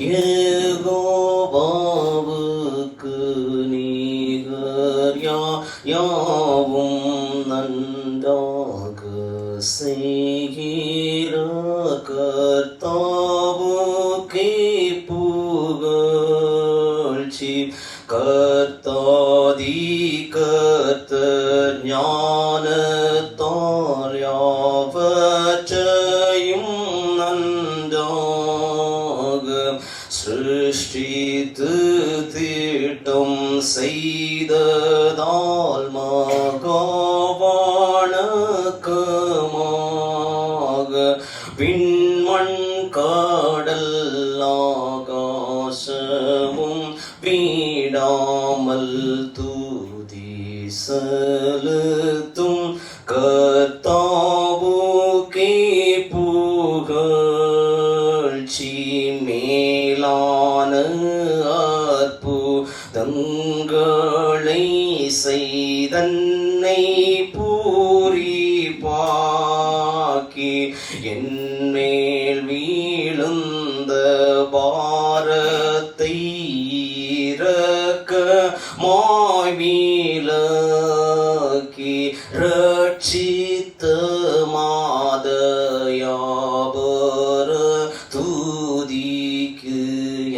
யெகோவாவுக்கு நிகர் யாவும் நன்றாக செய்கிற கர்த்தாவுக்கே புகழ்ச்சி. கர்த்தாதி கர்த்தர் ஞானத்தால் யாவற்றையும் நன்றாக சிருஷ்டித்து திட்டம் செய்ததால் மகாவணக்கமாக விண்மண் கடல் ஆகாசமும் வீடாமல் தூதி செலுத்தும் கர்த்தாவுக்கே புகழ்ச்சி. மேலான அற்புதங்களை செய்தன்னை பூரிப்பாக்கி என்மேல் வீழுந்த பாரத்தை இரக்கமாய் விலக்கி ரட்சித்த மாதயாபர தூதிக்கு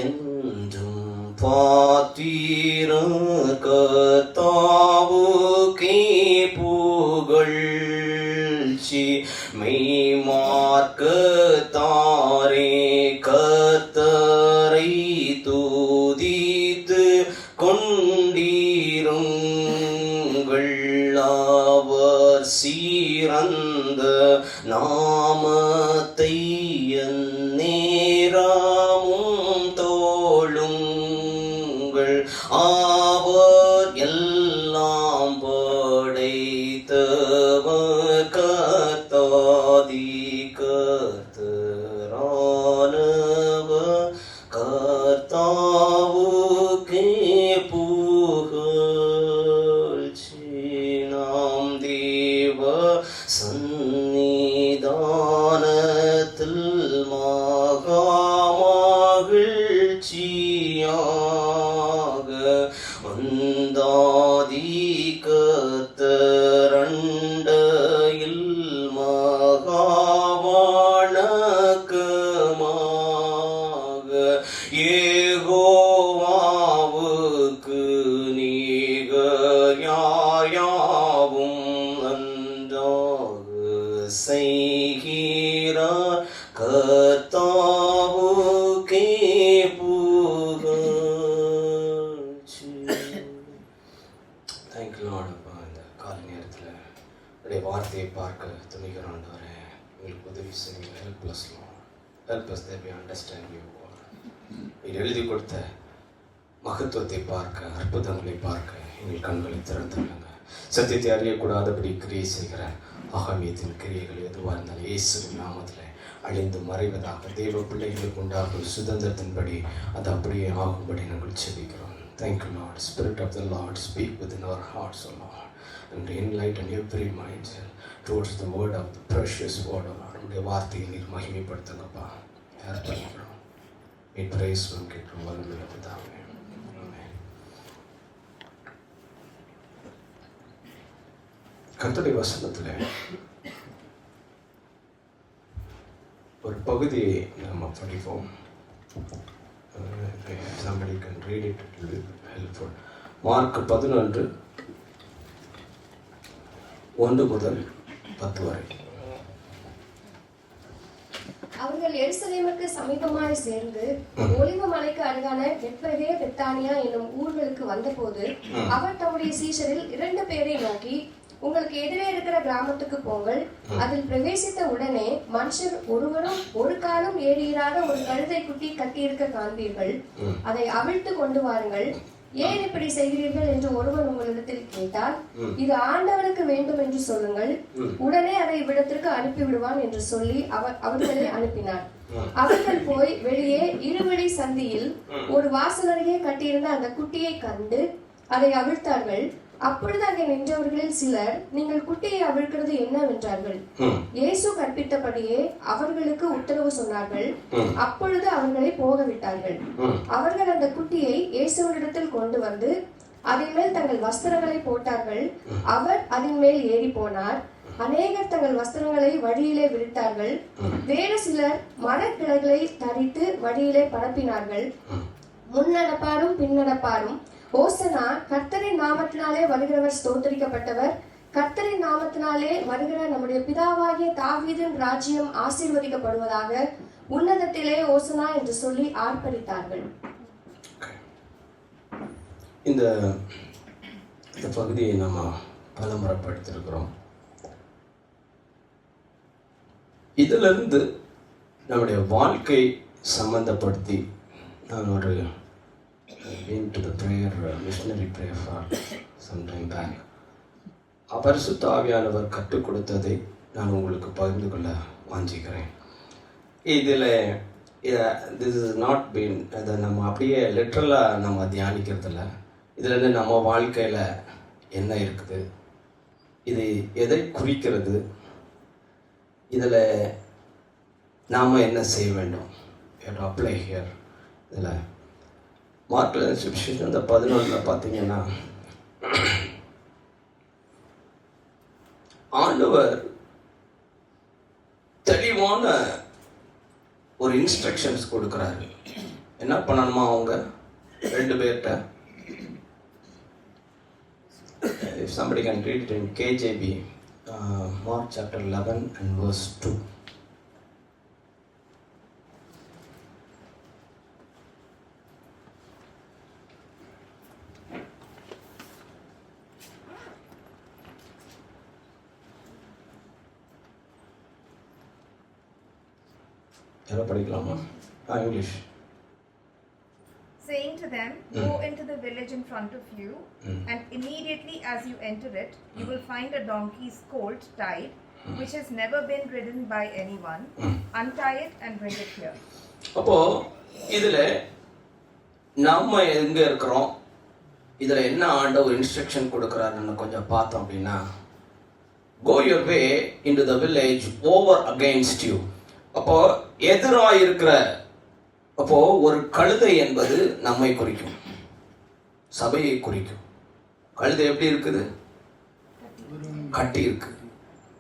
என்றும் பாத்திர கர்த்தாவுக்கே புகழ்ச்சி. மெய்மார்க்கத்தாரே கர்த்தரை தூதித்து கொண்டிருங்கள். அவர் சிறந்த நாமத்தை எந்நேரமும் தோளுங்கள். அவர் எல்லாம் படைத்தவர் கர்த்தாதி கர்த்தரானவர். கர்த்தாவுக்கே புகழ்ச்சி. நாம் தேவ சந்நிதானத்தில் மகா மகிழ்ச்சியாக வந்தாதி கர்த்தரண்டையில் மகாவணக்கமாக யெகோவாவுக்கு நிகர் யாவும் நன்றாக செய்கிற கர்த்தாவுக்கே புகழ்ச்சி. Thank you Lord. இந்த காலை நேரத்தில் உடைய வார்த்தையை பார்க்க துணிகிற ஆண்டவரே, எங்களுக்கு உதவி செய்யுங்க. Helpless Lord, helpless that we understand you. நீர் எழுதி கொடுத்த மகத்துவத்தை பார்க்க, அற்புதங்களை பார்க்க எங்கள் கண்களை திறந்துள்ளங்க. சத்தியத்தை அறியக்கூடாதபடி கிரியை செய்கிற ஆகாமியத்தின் கிரியைகள் எதுவாக இருந்தாலும் இயேசுவின் நாமத்தில் அழிந்து மறைவதாக தேவ பிள்ளைகளுக்கு உண்டாகும் சுதந்திரத்தின்படி அது அப்படியே ஆகும்படி நாங்கள் செபிக்கிறோம். Thank you Lord. Spirit of the Lord, speak within our hearts, O Lord, and enlighten every mind towards the word of the precious word, O Lord. உடைய வார்த்தையை நீர் மகிமைப்படுத்துங்கப்பா. யார் பண்ணிக்கிறோம் நீ பிரைஸ் கேட்கும் வல்லமையில பிதாவே. கர்த்தருடைய வசனத்தில் ஒரு பகுதியை நம்ம படிப்போம். Somebody can read it, it will be helpful. Mark 11:1-10 வரை. அவர்கள் எருசலேமுக்கு சமீபமாய் சேர்ந்து ஒலிவ மலைக்கு அருகான பெத்பகே பெத்தானியா என்னும் ஊர்களுக்கு வந்தபோது அவர் தம்முடைய சீஷரில் 2 பேரை நோக்கி, உங்களுக்கு எதிரே இருக்கிற கிராமத்துக்கு போங்கள். அதில் பிரவேசித்த உடனே மனுஷர் ஒருவரும் ஒரு காலம் ஏறியிராத ஒரு கழுதை குட்டி கட்டியிருக்க காண்பீர்கள். அதை அவிழ்த்து கொண்டு வாருங்கள். ஏன் இப்படி செய்கிறீர்கள் என்று ஒருவன் உங்களிடத்தில் கேட்டால், இது ஆண்டவனுக்கு வேண்டும் என்று சொல்லுங்கள், உடனே அதை இவ்விடத்திற்கு அனுப்பிவிடுவான் என்று சொல்லி அவர்களை அனுப்பினார். அவர்கள் போய் வெளியே இருவழி சந்தியில் ஒரு வாசல் அருகே கட்டியிருந்த அந்த குட்டியை கண்டு அதை அவிழ்த்தார்கள். அப்பொழுது அங்கே நின்றவர்களில் சிலர், நீங்கள் குட்டியை அவிழ்க்கிறது என்னவென்றார்கள். இயேசு கற்பித்தபடியே அவர்களுக்கு உத்தரவு சொன்னார்கள். அப்பொழுது அவர்களை போக விட்டார்கள். அவர்கள் அந்த குட்டியை இயேசுவினிடத்தில் கொண்டு வந்து அதன் மேல் தங்கள் வஸ்திரங்களை போட்டார்கள். அவர் அதன் மேல் ஏறி போனார். அநேகர் தங்கள் வஸ்திரங்களை வழியிலே விரித்தார்கள். வேறு சிலர் மரக்கிளைகளை தரித்து வழியிலே பரப்பினார்கள். முன்னடப்பாரும் பின்னடப்பாரும், ஓசனா, கர்த்தரின் நாமத்தினாலே வருகிறவர் ஸ்தோத்திரிக்கப்பட்டவர், கர்த்தரின் நாமத்தினாலே வருகிற நம்முடைய பிதாவாகிய தாவீதின் ராஜ்யம் ஆசீர்வதிக்கப்படுவதாக, உன்னதத்திலே ஓசனா என்று சொல்லி ஆர்ப்பரித்தார்கள். இந்த பகுதியை நம்ம பலமுறை படித்திருக்கிறோம். இதிலிருந்து நம்முடைய வாழ்க்கை சம்பந்தப்படுத்தி நான் ஒரு been to the prayer, missionary prayer for some time back. பரிசுத்த ஆவியானவர் கற்றுக் கொடுத்ததை நான் உங்களுக்கு பகிர்ந்து கொள்ள வாஞ்சிக்கிறேன். இதில் திஸ் இஸ் நாட் பீன், அதை நம்ம அப்படியே லிட்ரலாக நம்ம தியானிக்கிறதில்ல. இதில் நம்ம வாழ்க்கையில் என்ன இருக்குது, இது எதை குறிக்கிறது, இதில் நாம் என்ன செய்ய வேண்டும், அப்ளை ஹியர். இதில் மார்க்கில் சுவிசேஷம் அந்த 11 பார்த்தீங்கன்னா, ஆண்டவர் தெளிவான ஒரு இன்ஸ்ட்ரக்ஷன்ஸ் கொடுக்குறாரு. என்ன பண்ணணுமா அவங்க 2 பேர்கிட்ட. If somebody can read it in KJV, Mark chapter 11 and verse 2. யாரோ படிக்கலாமா? English. Saying to them, go into the village in front of you, and immediately as you enter it, you will find a donkey's colt tied, which has never been ridden by anyone. Untie it and bring it here. அப்போ இதுல நம்ம எங்க இருக்கிறோம், இதுல என்ன ஆண்டவர் instruction கொடுக்கறாருன்னு கொஞ்சம் பார்த்தோம் அப்படின்னா, go your way into the village over against you. அப்போ எதிராக இருக்கிற, அப்போ ஒரு கழுதை என்பது நம்மை குறிக்கும், சபையை குறிக்கும். கழுதை எப்படி இருக்குது? கட்டி இருக்கு.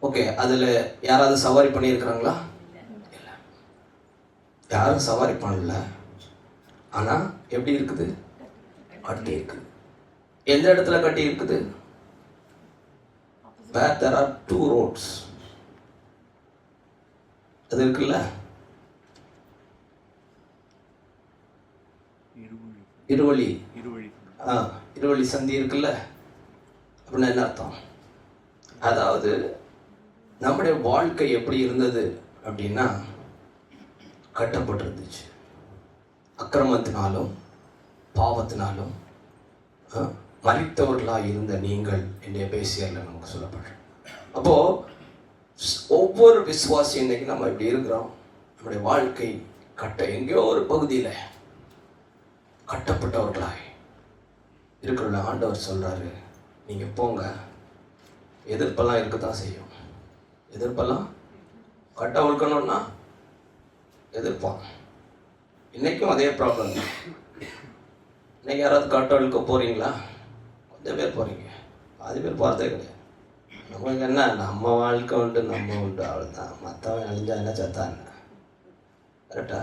ஓகே, அதுல யாராவது சவாரி பண்ணியிருக்கிறாங்களா? இல்லை, யாரும் சவாரி பண்ணல. ஆனா எப்படி இருக்குது? கட்டி இருக்குது. எந்த இடத்துல கட்டி இருக்குது? where there are 2 roads. அது இருக்குல்ல, இருவழி சந்தி இருக்குல்ல. அப்படின்னா என்ன அர்த்தம்? அதாவது நம்முடைய வாழ்க்கை எப்படி இருந்தது அப்படின்னா, கட்டப்பட்டிருந்துச்சு. அக்கிரமத்தினாலும் பாவத்தினாலும் மரித்தவர்களாக இருந்த நீங்கள் என்னுடைய பேசியர்ல நமக்கு சொல்லப்படுற. அப்போ ஒவ்வொரு விசுவாசி இன்னைக்கு நம்ம இப்படி இருக்கிறோம். நம்முடைய வாழ்க்கை எங்கேயோ ஒரு பகுதியில் கட்டப்பட்டவர்களாய் இருக்கிற ஆண்டவர் சொல்றாரு, நீங்க போங்க. எதிர்ப்பெல்லாம் இருக்கத்தான் செய்யும். எதிர்ப்பெல்லாம் கட்ட ஒழுக்கணும்னா எதிர்ப்பான். இன்னைக்கும் அதே ப்ராப்ளம் தான். இன்னைக்கு யாராவது கட்ட ஒழுக்க போறீங்களா? கொஞ்சம் பேர் போறீங்க, பாதி பேர் போறதே கிடையாது. நமக்கு என்ன, நம்ம வாழ்க்கை உண்டு, நம்ம உண்டு, அவ்வளோதான். மற்றவன் அழிஞ்சா என்ன, சத்தா என்ன? கரெக்டா?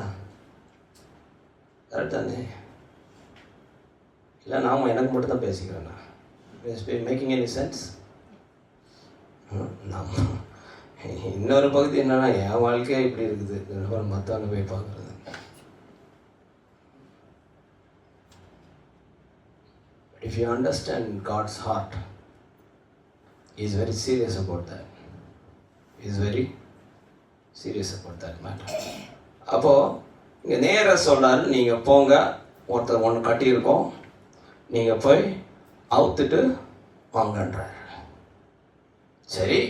கரெக்டானே? இல்லை, நாம் எனக்கு மட்டும் தான் பேசிக்கிறேண்ணா. Making any sense? நம்ம இன்னொரு பகுதி என்னன்னா, என் வாழ்க்கையே இப்படி இருக்குது, மற்றவங்க போய் பார்க்குறது. If you understand God's heart, He is very serious about that. He is very serious about that matter. அப்போ இங்கே நேராக சொல்கிறாரு, நீங்கள் போங்க, ஒருத்தர் ஒன்று கட்டியிருக்கோம், நீங்கள் போய் அவுத்துட்டு வாங்கன்றார். சரி,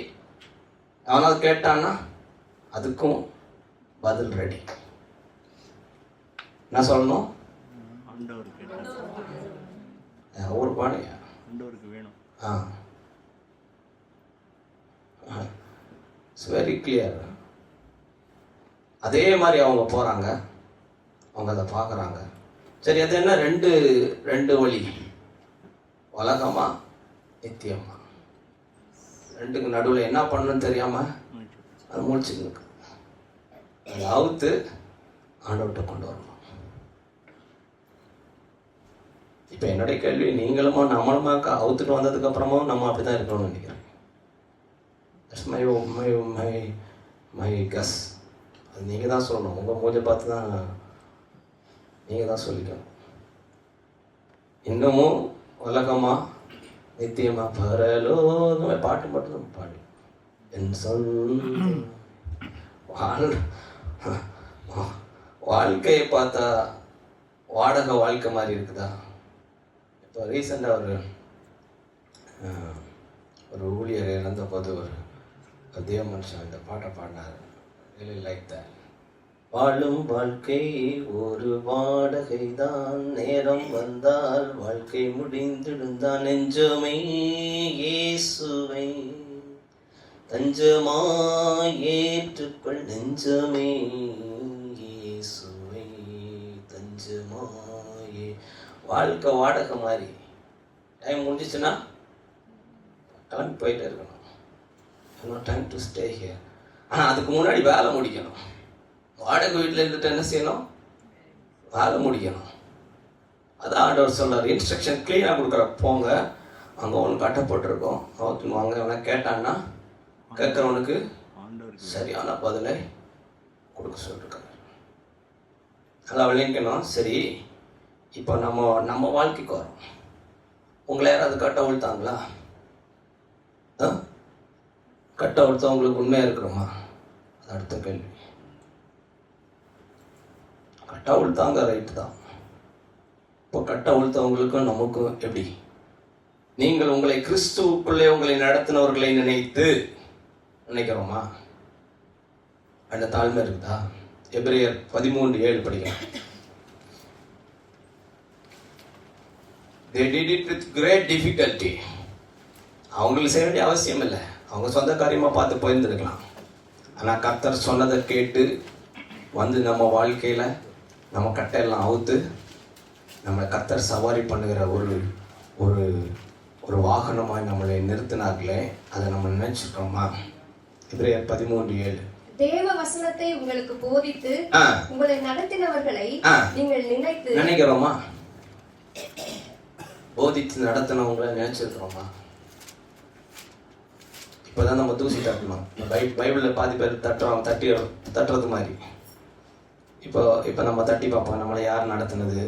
அவனாவது கேட்டான்னா அதுக்கும் பதில் ரெடி. என்ன சொல்லணும்? ஒரு பானையா? It's very clear. அதே மாதிரி அவங்க போகிறாங்க, அவங்க அதை பார்க்குறாங்க. சரி, அது என்ன ரெண்டு வழி, உலகமா நித்தியமா? ரெண்டுக்கு நடுவில் என்ன பண்ணணும்னு தெரியாமல் அது முடிச்சுருக்கு. அதை அவுத்து ஆண்டவர்கிட்ட கொண்டு வரணும். இப்போ என்னுடைய கேள்வி, நீங்களுமா நம்மளுமாக்கா அவுத்துட்டு வந்ததுக்கப்புறமும் நம்ம அப்படி தான் இருக்கணும்னு நினைக்கிறேன். தட்ஸ் மை கஸ். அது நீங்கள் தான் சொல்லணும். உங்கள் மூஞ்சை பார்த்து தான் நீங்கள் தான் சொல்லிக்கணும். இன்னமும் உலகமா நித்தியமா பரலோகமே பாட்டு மட்டும் நம்ம பாடு. என் சொந்த வாழ்க்கையை பார்த்தா வாடகை வாழ்க்கை மாதிரி இருக்குதா? இப்போ ரீசெண்டாக ஒரு ஊழியர் இழந்த போது ஒரு தேவ மனுஷன் இந்த பாட்டை பாடினார். really like that. வாழும் வாழ்க்கை ஒரு வாடகை தான், நேரம் வந்தால் வாழ்க்கை முடிந்திடுந்தான். நெஞ்சமே இயேசுவை தஞ்சமாய் ஏற்றுக்கொள், நெஞ்சமே இயேசுவை தஞ்சமாயே. வாழ்க்கை வாடகை மாதிரி. டைம் முடிஞ்சிச்சுன்னா கிளம்பி போயிட்டே இருக்கணும். Time to stay here. ஆனால் அதுக்கு முன்னாடி வேலை முடிக்கணும். வாடகை வீட்டில் இருந்துட்டு என்ன செய்யணும்? வேலை முடிக்கணும். அதான் ஆண்டவர் சொல்கிறார், இன்ஸ்ட்ரக்ஷன் க்ளீனாக கொடுக்குற. போங்க, அங்கே ஒன்று கட்டப்பட்டிருக்கோம், அவத்துன்னு வாங்க. எவனா கேட்டான்னா கேட்குறவனுக்கு சரியான பதிலை கொடுக்க சொல்லியிருக்காரு. நல்லா விளைக்கணும். சரி, இப்போ நம்ம வாழ்க்கைக்கு வரோம். உங்களை யாராவது கட்ட விழுத்தாங்களா? கட்ட விழுத்தவங்களுக்கு உண்மையாக இருக்கிறோமா? அது அடுத்த கேள்வி. கட்ட விழுத்தாங்க, ரைட்டு தான். இப்போ கட்ட விழுத்தவங்களுக்கும் நமக்கும் எப்படி? நீங்கள் உங்களை கிறிஸ்துவுக்குள்ளே உங்களை நடத்தினவர்களை நினைக்கிறோமா? அந்த தாழ்மை இருக்குதா? எபிரேயர் 13:7 படிக்கலாம். They did it with great difficulty. அவங்களுக்கு செய்ய வேண்டிய அவசியம் இல்லை. அவங்க சொந்த காரியமாக பார்த்து போயிருந்துருக்கலாம். ஆனால் கர்த்தர் சொன்னதை கேட்டு வந்து நம்ம வாழ்க்கையில் நம்ம கட்டையெல்லாம் அவுத்து நம்மளை கர்த்தர் சவாரி பண்ணுகிற ஒரு வாகனமாய் நம்மளை நிறுத்தினார்களே, அதை நம்ம நினைச்சிருக்கோமா? எபிரேயர் 13:7. தேவ வசனத்தை உங்களுக்கு போதித்து உங்களை நடத்தினவர்களை நீங்கள் நினைக்கிறோமா? போதித்து நடத்தினவங்களை நினைச்சிருக்கிறோமா? இப்போதான் நம்ம தூசி தட்டணும். பைபிளில் பாதி பேர் தட்டுறது மாதிரி. இப்போ நம்ம தட்டி பார்ப்போம், நம்மளை யார் நடத்தினது,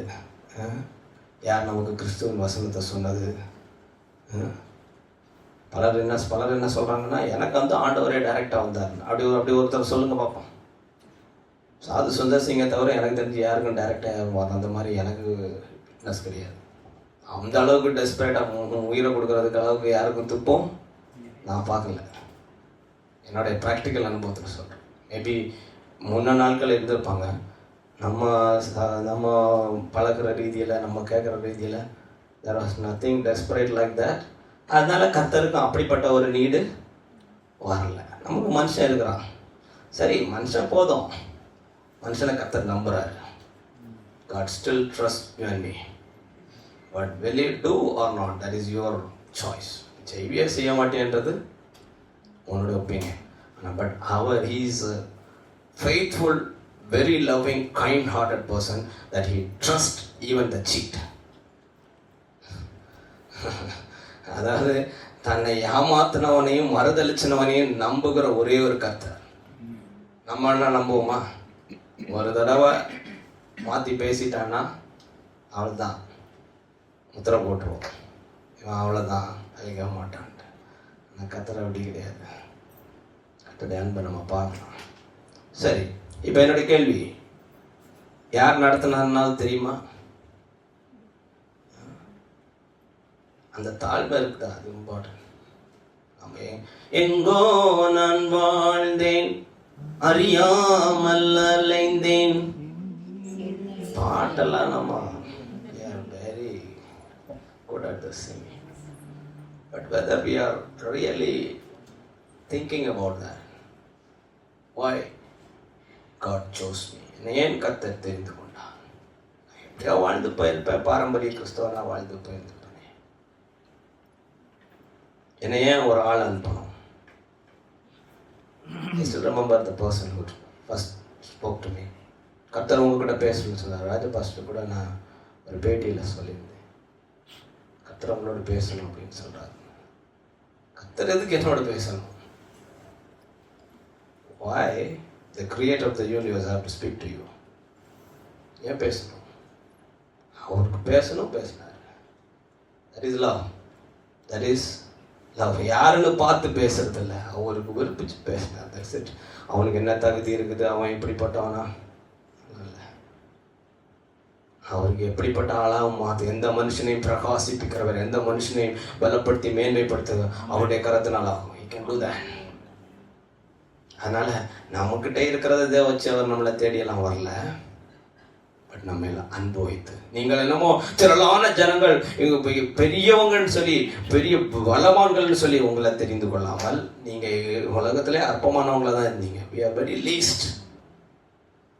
யார் நமக்கு கிறிஸ்துவின் வசனத்தை சொன்னது. பலர் என்ன சொல்கிறாங்கன்னா, எனக்கு வந்து ஆண்டவரே டைரெக்டாக வந்தார். அப்படி ஒருத்தர் சொல்லுங்க பார்ப்போம். சாது சுந்தர் சிங்கை தவிர எனக்கு தெரிஞ்சு யாருக்கும் டைரெக்டாக அந்த மாதிரி எனக்கு ஃபிட்னஸ் கிடையாது. அந்த அளவுக்கு டெஸ்பரேட்டாக உயிரை கொடுக்குறதுக்கு அளவுக்கு யாருக்கும் துப்பம் நான் பார்க்கல. என்னுடைய ப்ராக்டிக்கல் அனுபவத்தில் சொல்கிறேன். மேபி முன்ன நாட்கள் இருந்திருப்பாங்க. நம்ம பழகிற ரீதியில், நம்ம கேட்குற ரீதியில் there was nothing desperate like that. அதனால கர்த்தருக்கும் அப்படிப்பட்ட ஒரு நீடு வரல. நமக்கு மனுஷன் இருக்கிறான். சரி, மனுஷன் போதும். மனுஷனை கர்த்தர் நம்புறாரு. God still trusts you and me. But will you do or not? That is your choice. செய்வியே செய்ய மாட்டேன்றது உன்னோட opinion. But he is a faithful, very loving, kind-hearted person that he trusts even the cheat. அதாவது தன்னை ஏமாத்தினவனையும் மறுதளிச்சினவனையும் நம்புகிற ஒரே ஒரு கர்த்தர். நம்ம என்ன நம்புவோமா? ஒரு தடவை மாற்றி பேசிட்டான்னா அவள்தான் முத்திரை போட்டுருவோம். இவன் அவ்வளோதான், அழிக்க மாட்டான்ட்டு. ஆனால் கர்த்தர் அப்படி கிடையாது. கர்த்தருடைய அன்பை நம்ம பார்க்கலாம். சரி, இப்போ என்னுடைய கேள்வி, யார் நடத்தினாலும் தெரியுமா? அந்த தாழ்மை இருக்குதா? அது இம்பார்ட்டன்ட். நம்ம எங்கோ நான் வாழ்ந்தேன், அறியாமல் அலைந்தேன். பாட்டெல்லாம் நம்ம very good at the singing. But whether we are really thinking about that, why God chose me, ஏன் கர்த்தர் தெரிந்து கொண்டார், எப்படியா வாழ்ந்து போயிருப்பேன், பாரம்பரிய கிறிஸ்தவனா வாழ்ந்து போயிருப்பேன், என்னை ஏன் ஒரு ஆள் அனுப்பணும்? I still remember the person who first spoke to me. கர்த்தர் உங்ககிட்ட பேசணும்னு சொன்னார். ராஜ பாஸ்டர் கூட நான் ஒரு பேட்டியில் சொல்லியிருந்தேன், கர்த்தர் உங்களோட பேசணும் அப்படின்னு சொல்கிறார். கர்த்தர் எதுக்கு என்னோட பேசணும்? Why the creator of the universe have to speak to you? ஏன் பேசணும்? அவருக்கு பேசணும், பேசினார். That is love. That is love. யாருன்னு பார்த்து பேசுறது இல்லை, அவருக்கு விருப்பிச்சு பேசினார். That's it. அவனுக்கு என்ன தகுதி இருக்குது, அவன் இப்படிப்பட்டவனா இல்லை, அவருக்கு எப்படிப்பட்ட ஆளாகவும் மாற்று, எந்த மனுஷனையும் பிரகாசிப்பிக்கிறவர், எந்த மனுஷனையும் பலப்படுத்தி மேன்மைப்படுத்துவர் அவருடைய கரத்தினால் ஆகும். He can do that. அதனால் நம்மக்கிட்ட இருக்கிறத வச்சு அவர் நம்மளை தேடியெல்லாம் வரல, பட் நம்ம எல்லாம் அன்பு வைத்து, நீங்கள் என்னமோ திரளான ஜனங்கள் இங்கே பெரியவங்கன்னு சொல்லி பெரிய பலவான்கள்னு சொல்லி உங்களை தெரிந்து கொள்ளாமல் நீங்கள் உலகத்திலே அற்பமானவங்கள தான் இருந்தீங்க. We are very least,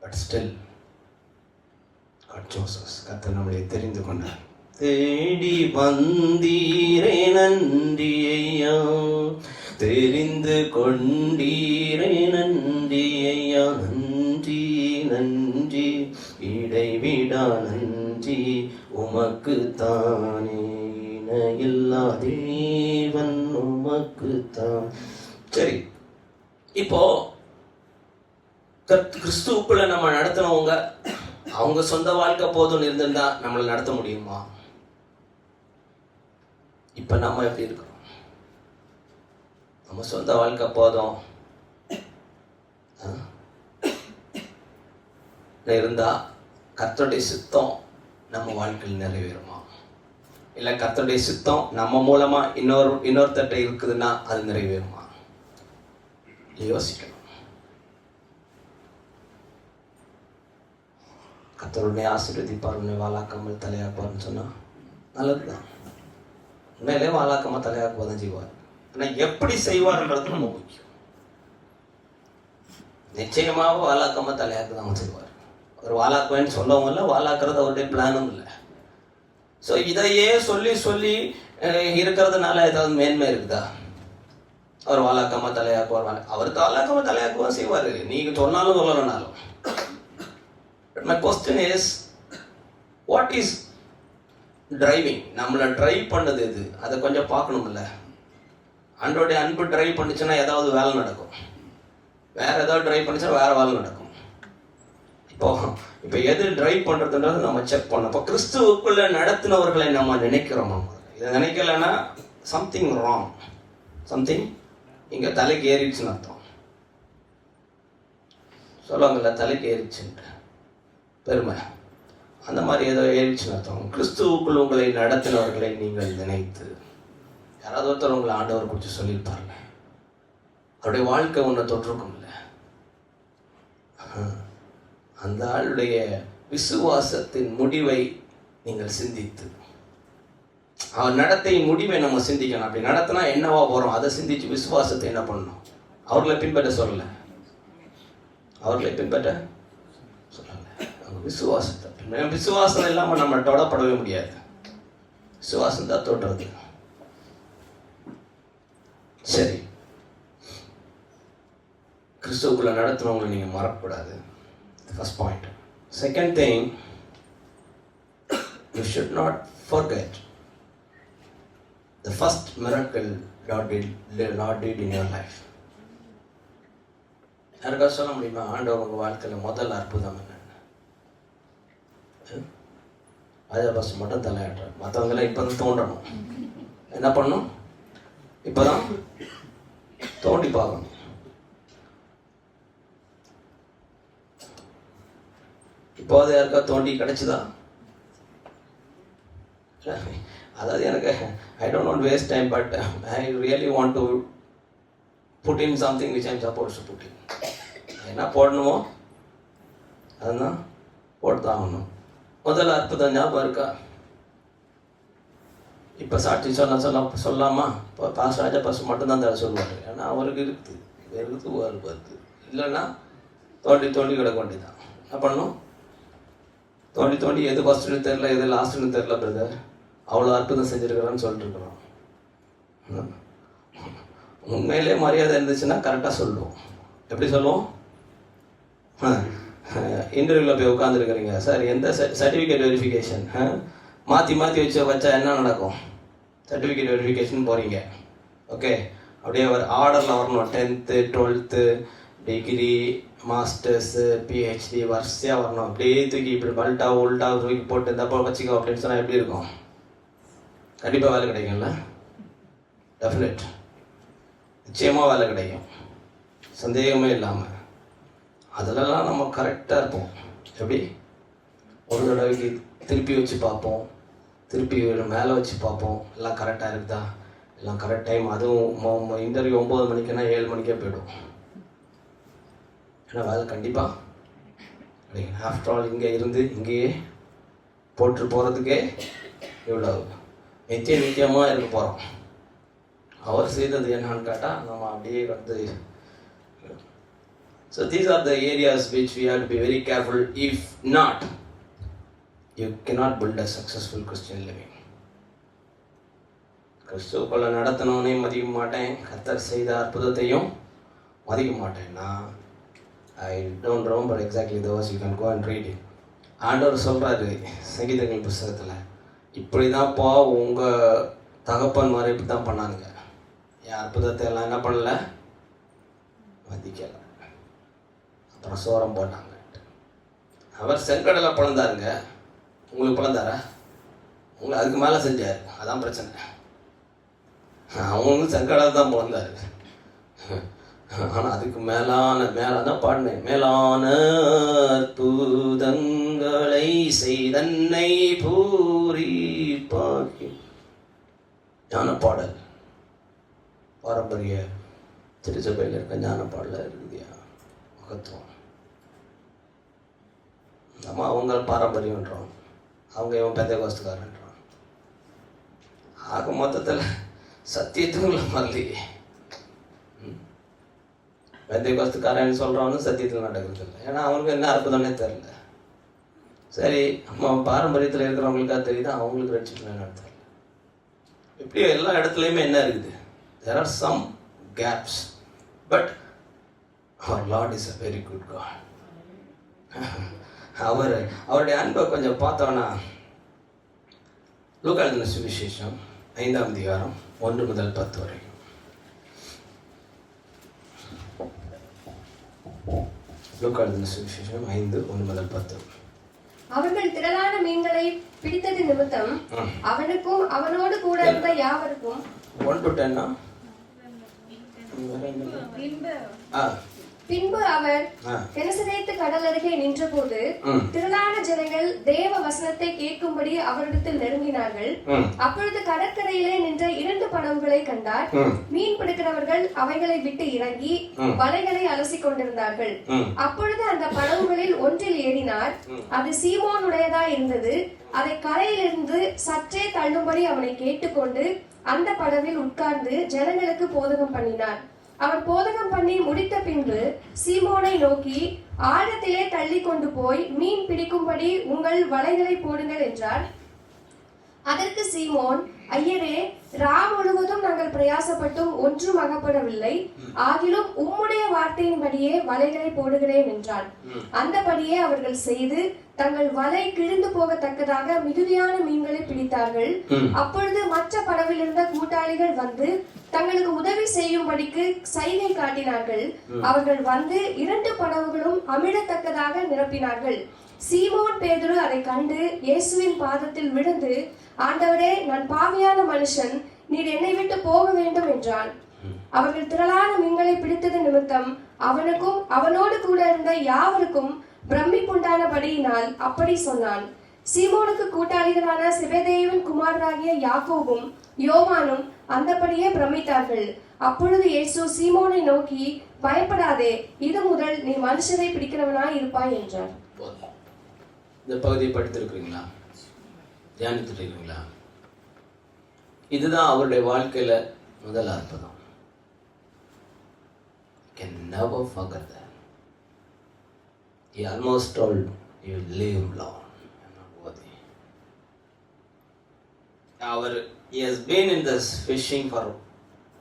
but still God chose us. கர்த்தர் நம்மளை தெரிந்து கொண்டார். தேடி வந்தீரே நன்றி ஐயா, தெரிந்து கொண்டீரே நன்றி ஐயா, நன்றி நன்றி இடைவிடா நன்றி உமக்கு தானே, எல்லா தேவன் உமக்கு தான். சரி, இப்போ கிறிஸ்துவுக்குள்ள நம்ம நடத்தினவங்க அவங்க சொந்த வாழ்க்கை போதும்னு இருந்திருந்தா நம்மளை நடத்த முடியுமா? இப்ப நம்ம எப்படி இருக்கிறோம்? நம்ம சொந்த வாழ்க்கை போதும் இருந்தா கர்த்தருடைய சித்தம் நம்ம வாழ்க்கையில் நிறைவேறுமா? இல்லை கர்த்தருடைய சித்தம் நம்ம மூலமா இன்னொருத்தட்ட இருக்குதுன்னா அது நிறைவேறுமா? யோசிக்கணும். கர்த்தருடைய ஆசீர்வதிப்பார், உன்னை வாழாக்காமல் தலையாக்குவார்னு சொன்னா நல்லதுதான். உண்மையிலே வாழாக்காம தலையாக்குவதான் செய்வார். ஆனால் எப்படி செய்வார்ன்றது ரொம்ப முக்கியம். நிச்சயமாக வாழாக்காம தலையாக்கு தான் செய்வார். ஒரு வாழாக்குவேன்னு சொல்லவும் இல்லை, வாழாக்குறது அவருடைய பிளானும் இல்லை. ஸோ இதையே சொல்லி சொல்லி இருக்கிறதுனால ஏதாவது மேன்மை இருக்குதா? அவர் வாழாக்காம தலையாக்குவார், அவர் வாழாக்காம தலையாக்குவான் செய்வார், நீங்க சொன்னாலும் சொல்லணும்னாலும். But my question is, what is driving? நம்மளை டிரைவ் பண்ணது எது? அதை கொஞ்சம் பார்க்கணும்ல. ஆண்டோடைய அன்பு டிரைவ் பண்ணிச்சுன்னா ஏதாவது வேலை நடக்கும், வேற ஏதாவது டிரைவ் பண்ணிச்சுன்னா வேற வேலை நடக்கும். இப்போ எது டிரைவ் பண்றதுன்றது நம்ம செக் பண்ணோம். இப்போ கிறிஸ்துவுக்குள்ள நடத்தினவர்களை நம்ம நினைக்கிறோமா? இதை நினைக்கலன்னா சம்திங் ராங், சம்திங் இங்க தலைக்கு ஏறிடுச்சுன்னு அர்த்தம். சொல்லுவாங்கல்ல, தலைக்கு ஏறிச்சுன்ட்டு பெருமை, அந்த மாதிரி ஏதோ ஏறிச்சுன்னு அர்த்தம். கிறிஸ்துவுக்குள் உங்களை நடத்தினவர்களை நீங்கள் நினைத்து, யாராவது ஒருத்தர் உங்களை ஆண்டவர் குறித்து சொல்லியிருப்பார்ல, அவருடைய வாழ்க்கை ஒன்றை தொற்றுக்கும் இல்லை, அந்த ஆளுடைய விசுவாசத்தின் முடிவை நீங்கள் சிந்தித்து, அவர் நடத்தை முடிவை நம்ம சிந்திக்கணும். அப்படி நடத்தினா என்னவா போறோம் அதை சிந்திச்சு விசுவாசத்தை என்ன பண்ணணும்? அவர்களை பின்பற்ற சொல்லல, அவர்களை பின்பற்ற சொல்லல, அவங்க விசுவாசத்தை. விசுவாசம் இல்லாம நம்ம தொடப்படவே முடியாது. விசுவாசம் தான் தொடுறது. சரி, கிறிஸ்துவுக்குள்ள நடத்துறவங்களை நீங்க மறக்கக்கூடாது. First point. Second thing, you should not forget the first miracle God did in your life. யாருக்கா சொல்ல முடியுமா ஆண்டவர் உங்க வாழ்க்கையில முதல் அற்புதம் என்னன்னு? ராஜா பாஸ்டர் மட்டும் தலையாட்டுறார், மற்றவங்களாம் இப்பதான் தோன்றணும். என்ன பண்ணணும்? இப்பதான் தோண்டி பார்க்கணும். இப்போது யாருக்கா தோண்டி கிடைச்சுதா? அதாவது எனக்கு I don't want waste time, but I really want to put in something which I'm supposed to put in. என்ன போடணுமோ அதுதான் போட்டு தான் ஆகணும். முதல் அற்புதம் ஞாபகம் இருக்கா? இப்போ சாட்சி சொல்லாமா? இப்போ பாஸ் ராஜா பாஸ் மட்டும்தான் தர சொல்லுவார். ஏன்னா அவருக்கு இருக்குது வருது. இல்லைன்னா தோண்டி கிடக்க வேண்டியதான். என்ன பண்ணணும்? தோண்டி எது ஃபஸ்ட்டுன்னு தெரில, எது லாஸ்ட்டுன்னு தெரில பிரதர், அவ்வளோ அற்புதம் செஞ்சுருக்கிறோன்னு சொல்லிட்டுருக்குறோம். உண்மையிலே மரியாதை இருந்துச்சுன்னா கரெக்டாக சொல்லுவோம். எப்படி சொல்லுவோம்? இன்டர்வியூவில் போய் உட்காந்துருக்குறீங்க சார், எந்த சர்டிஃபிகேட் வெரிஃபிகேஷன் மாற்றி வச்சா என்ன நடக்கும்? சர்டிஃபிகேட் வெரிஃபிகேஷன் போகிறீங்க, ஓகே, அப்படியே ஒரு ஆர்டரில் வரணும். 10th 12th degree masters PhD வரிசையாக வரணும். அப்படியே தூக்கி இப்படி பல்ட்டா உல்ட்டா தூக்கி போட்டு தப்பா வச்சுக்கோ அப்படின்னு சொன்னால் எப்படி இருக்கும்? கண்டிப்பாக வேலை கிடைக்கும்ல? டெஃபினட், நிச்சயமாக வேலை கிடைக்கும், சந்தேகமே இல்லாமல். அதிலலாம் நம்ம கரெக்டாக இருப்போம். எப்படி? ஒரு தடவைக்கு திருப்பி வச்சு பார்ப்போம், திருப்பி மேலே வச்சு பார்ப்போம், எல்லாம் கரெக்டாக இருக்குதா, எல்லாம் கரெக்ட் டைம். அதுவும் இன்டர்வியூ 9 மணிக்குன்னா 7 மணிக்கே போய்டும். ஏன்னா வேலை கண்டிப்பாக கிடைக்கும். ஆஃப்டர் ஆல் இங்கே இருந்து இங்கேயே போட்டு போகிறதுக்கே இவ்வளோ நித்தியமாக இருக்க போகிறோம். அவர் செய்தது என்னன்னு கேட்டால் நம்ம அப்படியே வந்து. So these are the areas which we have to be very careful. If not, you cannot build a successful Christian living. கிறிஸ்துவுக்குள்ள நடத்தினவனே மதிக்க மாட்டேன், கர்த்தர் செய்த அற்புதத்தையும் மதிக்க மாட்டேன்னா, I don't remember exactly the verse, you can go and read it. ஆண்டவர் சொல்கிறாரு சங்கீதங்கள் புஸ்தகத்தில், இப்படி தான்ப்பா உங்கள் தகப்பன் மாதிரி இப்படி தான் பண்ணானுங்க, என் அற்புதத்தை எல்லாம் என்ன பண்ணல, மதிக்கலை, அப்புறம் சோரம் போட்டாங்க. அவர் செங்கடலை பிளந்தாருங்க, உங்களுக்கு பிளந்தாரா? உங்களை அதுக்கு மேலே செஞ்சார், அதான் பிரச்சனை. அவங்களும் செங்கடலை தான் பிளந்தாரு, ஆனால் அதுக்கு மேலான பாடினேன், மேலான அற்புதங்களை செய்தன்னை பூரிப்பாக்கி. ஞான பாடல் பாரம்பரிய திருச்சபையில் இருக்க ஞான பாடல இருக்குதியா மகத்துவம். நம்ம அவங்க பாரம்பரியன்றோம், அவங்க இவன் பெந்தேகோஸ்துக்காரன்றோம். ஆக மொத்தத்தில் சத்தியத்துக்குள்ள மறலையே. பெந்தேகோஸ்துக்காரன்னு சொல்கிறவனு சத்தியத்தில் நடக்கிறது இல்லை. ஏன்னா அவனுக்கு என்ன அற்புதம்னே தெரில. சரி, நம்ம பாரம்பரியத்தில் இருக்கிறவங்களுக்காக தெரியுது, அவங்களுக்கு ரட்சிக்கல என்னன்னு தெரியல. இப்படியே எல்லா இடத்துலையுமே என்ன இருக்குது? There are some gaps, but our Lord is a very good God. அவருடைய அன்பை கொஞ்சம் பார்த்தோன்னா, லூக்கா எழுதின சுவிசேஷம் 5ஆம் அதிகாரம் 1 முதல் 10 வரைக்கும். லூக்கா எழுதின சுவிசேஷம் 5 1 முதல் 10. அவர்கள் திரளான மீன்களை பிடித்தது நிமித்தம் அவனுக்கும் அவனோடு கூட இருந்த யாவருக்கும் 1 to 10 பின்பு அவர் கெனசரேத்து கடல் அருகே நின்றபோது திரளான ஜனங்கள் தேவ வசனத்தை கேட்கும்படி அவரிடத்தில் நெருங்கினார்கள். அப்பொழுது கடற்கரையிலே நின்ற 2 படகுகளை கண்டார். மீன் பிடிக்கிறவர்கள் அவைகளை விட்டு இறங்கி வலைகளை அலசி கொண்டிருந்தார்கள். அப்பொழுது அந்த படகுகளில் ஒன்றில் ஏறினார். அது சீமோனுடையதா இருந்தது. அதை கரையிலிருந்து சற்றே தள்ளும்படி அவனை கேட்டுக்கொண்டு அந்த படவில் உட்கார்ந்து ஜனங்களுக்கு போதகம் பண்ணினார். அவர் போதகம் பண்ணி முடித்த பின்பு சீமோனை நோக்கி, ஆழத்திலே தள்ளி கொண்டு போய் மீன் பிடிக்கும்படி உங்கள் வலைகளை போடுங்கள் என்றார். அதற்கு சீமோன், ஐயரே, முழுவதும் நாங்கள் பிரயாசப்பட்டும் ஒன்றும் அகப்படவில்லை, ஆகிலும் உம்முடைய வார்த்தையின்படியே வலைகளை போடுகிறேன் என்றான். அந்தபடியே அவர்கள் செய்து தங்கள் வலை கிழிந்து போகத்தக்கதாக மிகுதியான மீன்களை பிடித்தார்கள். அப்பொழுது மற்ற படவில் இருந்த கூட்டாளிகள் வந்து தங்களுக்கு உதவி செய்யும்படிக்கு சைகை காட்டினார்கள். அவர்கள் வந்து 2 படகுகளும் அமிழத்தக்கதாக நிரப்பினார்கள். சீமோன் பேதுரு அதை கண்டு இயேசுவின் பாதத்தில் விழுந்து, ஆண்டவரே, நான் பாவியான மனுஷன், நீர் என்னை விட்டு போக வேண்டும் என்றான். அவர்கள் திரளான மீன்களை பிடித்தது நிமித்தம் அவனுக்கும் அவனோடு கூட இருந்த யாவருக்கும் பிரமிப்புண்டானபடியினால் அப்படி சொன்னான். சீமோனுக்கு கூட்டாளிகளான செபெதேயுவின் குமாரராகிய யாக்கோபும் யோவானும் அந்தபடியே பிரமித்தார்கள். அப்பொழுது இயேசு சீமோனை நோக்கி, பயப்படாதே, இது முதல் நீ மனுஷரை பிடிக்கிறவனாய் இருப்பாய் என்றார். இந்த பகுதியை படித்திருக்கிறீங்களா? தியானித்திருக்கிறீங்களா? இதுதான் அவருடைய வாழ்க்கையில முதல் அற்புதம். Can never forget that. He almost told, you live long, I'm not worthy. He has been in this fishing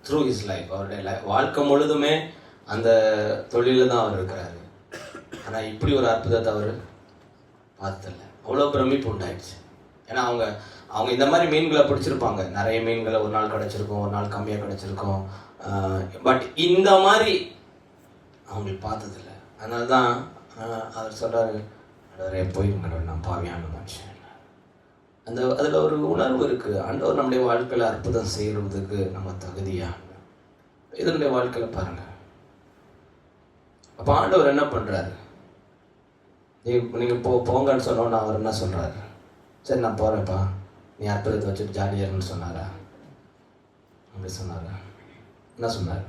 through his life. அவருடைய வாழ்க்கை முழுதுமே அந்த தொழில தான் அவர் இருக்கிறாரு. ஆனா இப்படி ஒரு அற்புதத்தை அவர் பார்த்தல. அவ்வளோ பிரமிப்பு உண்டாயிடுச்சு. ஏன்னா அவங்க இந்த மாதிரி மீன்களை பிடிச்சிருப்பாங்க. நிறைய மீன்களை ஒரு நாள் கிடைச்சிருக்கும், ஒரு நாள் கம்மியாக கிடைச்சிருக்கும். பட் இந்த மாதிரி அவங்களுக்கு பார்த்ததில்ல. அதனால தான் அவர் சொல்கிறாரு, போயிருங்க நான் பாவியான மனுஷன். அதில் ஒரு உணர்வு இருக்குது. ஆண்டவர் நம்முடைய வாழ்க்கையில் அற்புதம் செய்கிறதுக்கு நம்ம தகுதியாக. இதனுடைய வாழ்க்கையில் பாருங்கள். அப்போ ஆண்டவர் என்ன பண்ணுறாரு? நீங்கள் போங்கன்னு சொன்னோன்னு அவர் என்ன சொல்கிறாரு? சரி நான் போகிறேன்ப்பா, நீ அற்புதத்தை வச்சுட்டு ஜாலியாருன்னு சொன்னாரா? அப்படி சொன்னாரா? என்ன சொன்னார்?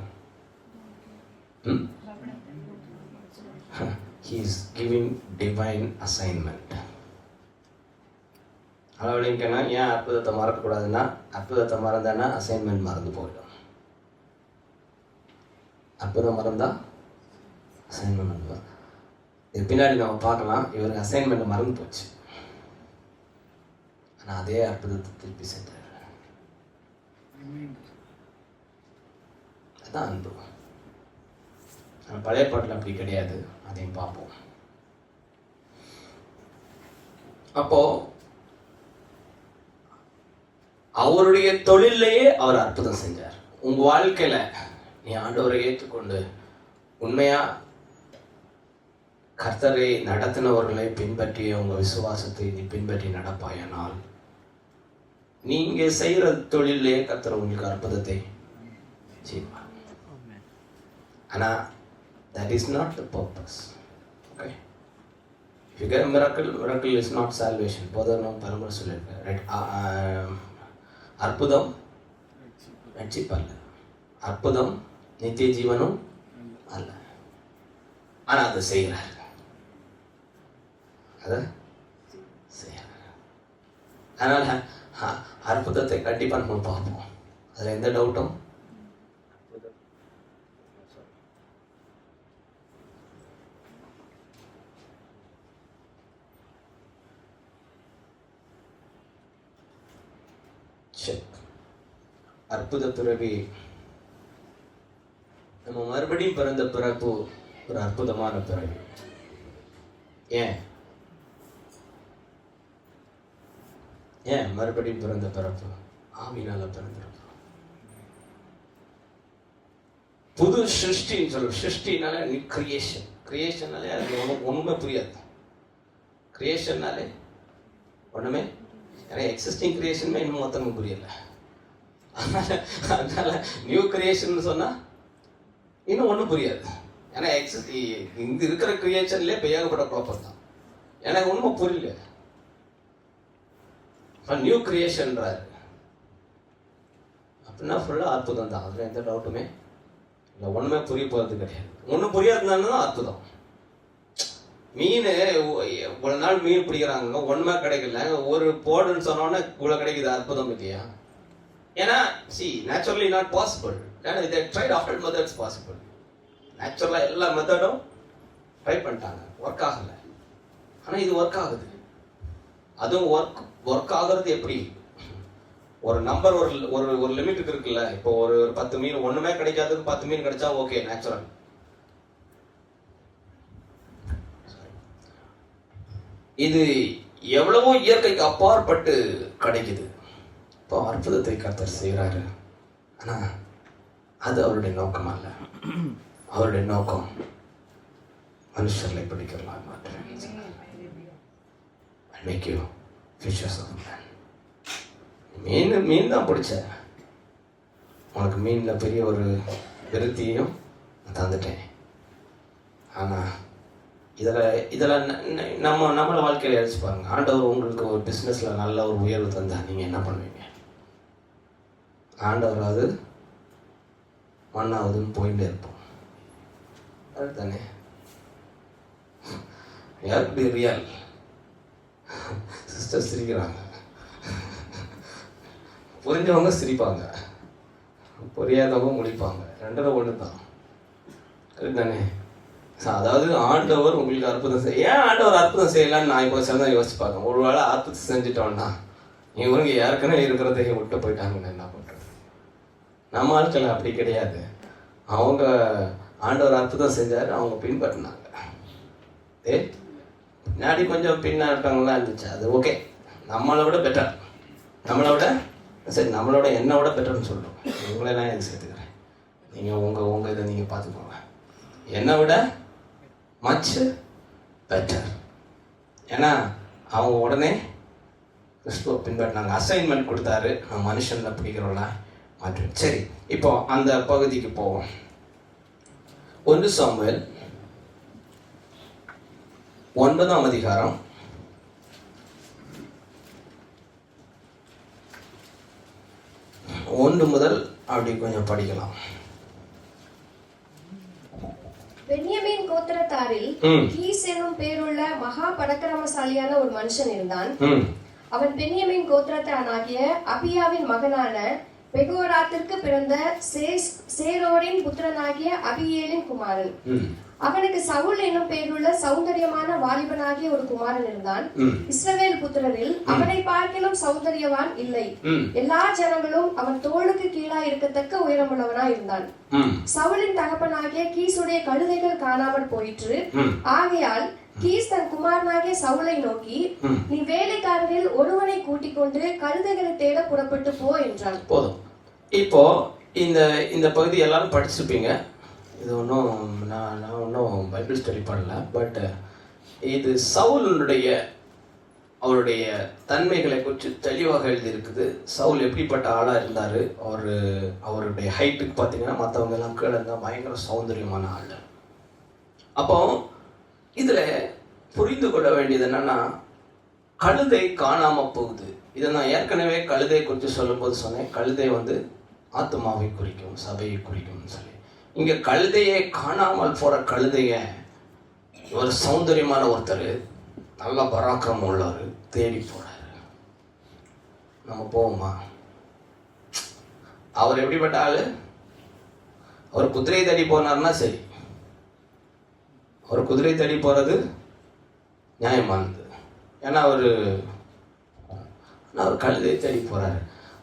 He is giving divine assignment. அப்படின்னா ஏன் அற்புதத்தை மறக்கக்கூடாதுன்னா, அற்புதத்தை மறந்தான்னா அசைன்மெண்ட் மறந்து போயிடும். அற்புதம் மறந்தா அசைன்மெண்ட் மறந்து. இது பின்னாடி நம்ம பார்க்கலாம். இவருக்கு அசைன்மெண்ட் மறந்து போச்சு, ஆனால் அதே அற்புதத்தை திருப்பி செஞ்சார். அதான் அன்பு. பழைய பாட்டில் அப்படி கிடையாது. அதையும் பார்ப்போம். அப்போ அவருடைய தொழிலையே அவர் அற்புதம் செஞ்சார். உங்க வாழ்க்கையில நீ ஆண்டவரை ஏற்றுக்கொண்டு உண்மையா கர்த்தரை நடத்தினவர்களை பின்பற்றிய உங்க விசுவாசத்தை நீ பின்பற்றி நடப்பாயானால் நீங்க செய்யற தொழிலே கர்த்தர் உங்களுக்கு அற்புதத்தை செய்வார். ஆனா that is not the purpose. Okay, if you get a miracle is not salvation. போதனம் பரம சொல்லிருக்க. ரைட்? அற்புதம் ரட்சிப்பு அல்ல, அற்புதம் நித்திய ஜீவனும் அல்ல. ஆனா அதை செய்யறாரு, அதை செய்யறாரு. அதனால அற்புதத்தை கண்டிப்பா நம்ம பார்ப்போம். அதுல எந்த டவுட்டும் அற்புத பிறவி. நம்ம மறுபடியும் பிறந்த பிறப்பு ஒரு அற்புதமான பிறவி. ஏன் மறுபடியும் பிறந்த பிறப்பு? ஆவினால பிறந்திருக்கிறோம். புது சிருஷ்டின்னு சொல்ல. சிருஷ்டினாலே நீ கிரியேஷன்னாலே அது ஒண்ணுமே புரியாது. கிரியேஷன்னாலே ஒண்ணுமே, ஏன்னா எக்ஸிஸ்டிங் கிரியேஷனுமே இன்னும் மொத்தமும் புரியல. அதனால நியூ கிரியேஷன் சொன்னா இன்னும் ஒன்றும் புரியாது. ஏன்னா இங்க இருக்கிற கிரியேஷன்லேயே இப்போ ஏகப்பட்ட குழப்பம் தான். எனக்கு ஒன்றும் புரியல. நியூ கிரியேஷன்றாரு அப்படின்னா ஃபுல்லாக அற்புதம் தான். அதில் எந்த டவுட்டுமே இல்லை. ஒன்றுமே புரிய போகிறது கிடையாது. ஒன்றும் புரியாதுனாலும் தான் அற்புதம். மீன் ஒரு நாள் மீன் பிடிக்கிறாங்க, ஒன்றுமே கிடைக்கல. ஒரு போடுன்னு சொன்னோன்னே இவ்வளோ கிடைக்குது. அற்புதம் இல்லையா? ஏன்னா naturally not possible. ஏன்னா they tried all methods possible. நேச்சுரலாக எல்லா மெத்தடும் ட்ரை பண்ணிட்டாங்க, ஒர்க் ஆகலை. ஆனால் இது ஒர்க் ஆகுது. அதுவும் ஒர்க் ஆகுறது எப்படி? ஒரு நம்பர் ஒரு லிமிட்டுக்கு இருக்குல்ல. இப்போ ஒரு 10 மீன் ஒன்றுமே கிடைக்காதுக்கு 10 மீன் கிடைச்சா ஓகே, நேச்சுரல். இது எவ்வளவோ இயற்கைக்கு அப்பாற்பட்டு கிடைக்குது. இப்போ அற்புதத்தை கர்த்தர் செய்கிறாரு. ஆனால் அது அவருடைய நோக்கம் அல்ல. அவருடைய நோக்கம் மனுஷர்களை பிடிக்கலாம். Make you fishers of man. மீன் தான் பிடிச்ச உனக்கு மீனில் பெரிய ஒரு விருத்தியையும் தந்துட்டேன். ஆனால் இதில் நம்மளை வாழ்க்கையில் யோசிச்சு பாருங்க. ஆண்டவர் உங்களுக்கு ஒரு பிஸ்னஸில் நல்ல ஒரு உயர்வு தந்தா நீங்கள் என்ன பண்ணுவீங்க? ஆண்டவராவது மண்ணாவதுன்னு போயிட்டே இருப்போம். அதுதானே யாருக்கு ரியல்? சிஸ்டர் சிரிக்கிறாங்க. புரிஞ்சவங்க சிரிப்பாங்க, புரியாதவங்க முழிப்பாங்க. ரெண்டும் ஒன்று தான். கரெக்ட் தானே? அதாவது ஆண்டவர் உங்களுக்கு அற்புதம் ஏன் ஆண்டவர் அற்புதம் செய்யலான்னு நான் இப்போ தான் யோசிச்சு பார்க்கேன். ஒரு வேளை அற்புதம் செஞ்சுட்டோன்னா இவங்க ஏற்கனவே இருக்கிறத விட்டு போயிட்டாங்கன்னு என்ன பண்ணுறது? நம்ம ஆட்கள் அப்படி கிடையாது. அவங்க ஆண்டவர் அற்புதம் செஞ்சார், அவங்க பின்பற்றினாங்க. பின்னாடி கொஞ்சம் பின்னாட்டங்கள்லாம் இருந்துச்சு, அது ஓகே. நம்மளை விட பெட்டர், நம்மளோட என்னை விட பெட்டர்னு சொல்கிறோம். உங்களெல்லாம் இது சேர்த்துக்கிறேன். நீங்கள் உங்கள் இதை நீங்கள் பார்த்துக்கோங்க. என்னை விட மச் பெட்டர். ஏன்னா அவங்க உடனே கிறிஸ்துவை பின்பற்றினாங்க. அசைன்மெண்ட் கொடுத்தாரு, நான் மனுஷனில் பிடிக்கிறோம்ல மாற்று. சரி, இப்போ அந்த பகுதிக்கு போவோம். 1 சாமுவேல் 9ஆம் அதிகாரம் 1 முதல் அப்படி கொஞ்சம் படிக்கலாம். பென்யமீன் கோத்திரத்தாரில் கீஸ் என்னும் பேருள்ள மகா பராக்கிரமசாலியான ஒரு மனுஷன் இருந்தான். அவன் பென்யமீன் கோத்திரத்தானாகிய அபியாவின் மகனான பெகோராத்திற்கு பிறந்த சேரோரின் புத்திரனாகிய அபியேலின் குமாரன். அவனுக்கு சவுல் என்னும் பேருள்ள சௌந்தரியமான வாலிபனாகிய ஒரு குமாரன் இருந்தான். இஸ்ரவேல் புத்திரரில் அவனை பார்க்கிலும் சௌந்தரியவான் இல்லை. எல்லா ஜனங்களும் அவன் தோளுக்கு கீழா இருக்கத்தக்க உயரமுள்ளவனா இருந்தான். சவுலின் தகப்பனாகிய கீசுடைய கழுதைகள் காணாமல் போயிற்று. ஆகையால் கீஸ் தன் குமாரனாகிய சவுலை நோக்கி, நீ வேலைக்காரரில் ஒருவனை கூட்டிக் கொண்டு கழுதைகளை தேட புறப்பட்டு போ என்றான். போதும். இப்போ இந்த பகுதி எல்லாரும் படிச்சிருப்பீங்க. இது ஒன்றும் நான் ஒன்றும் பைபிள் ஸ்டடி பண்ணல. பட் இது சவுலுடைய அவருடைய தன்மைகளை குறித்து தெளிவாக எழுதியிருக்குது. சவுல் எப்படிப்பட்ட ஆளாக இருந்தார், அவருடைய ஹைட்டுக்கு பார்த்தீங்கன்னா மற்றவங்க எல்லாம் கீழே இருந்தால் பயங்கர சௌந்தரியமான ஆள். அப்போ இதில் புரிந்து கொள்ள வேண்டியது என்னன்னா, கழுதை காணாமல் போகுது. இதை நான் ஏற்கனவே கழுதை குறித்து சொல்லும்போது சொன்னேன். கழுதை ஆத்மாவை குறிக்கும், சபையை குறிக்கும்னு சொல்லி. இங்கே கழுதையை காணாமல் போகிற கழுதைய ஒரு சௌந்தரியமான ஒருத்தர், நல்ல பராக்கிரமம் உள்ளவர் தேடி போகிறாரு. நம்ம போவோமா? அவர் எப்படிப்பட்ட ஆள்? அவர் குதிரை தேடி போனார்னா சரி, அவர் குதிரை தேடி போகிறது நியாயமானது. ஏன்னா அவர் கழுதையை தேடி போகிறாரு.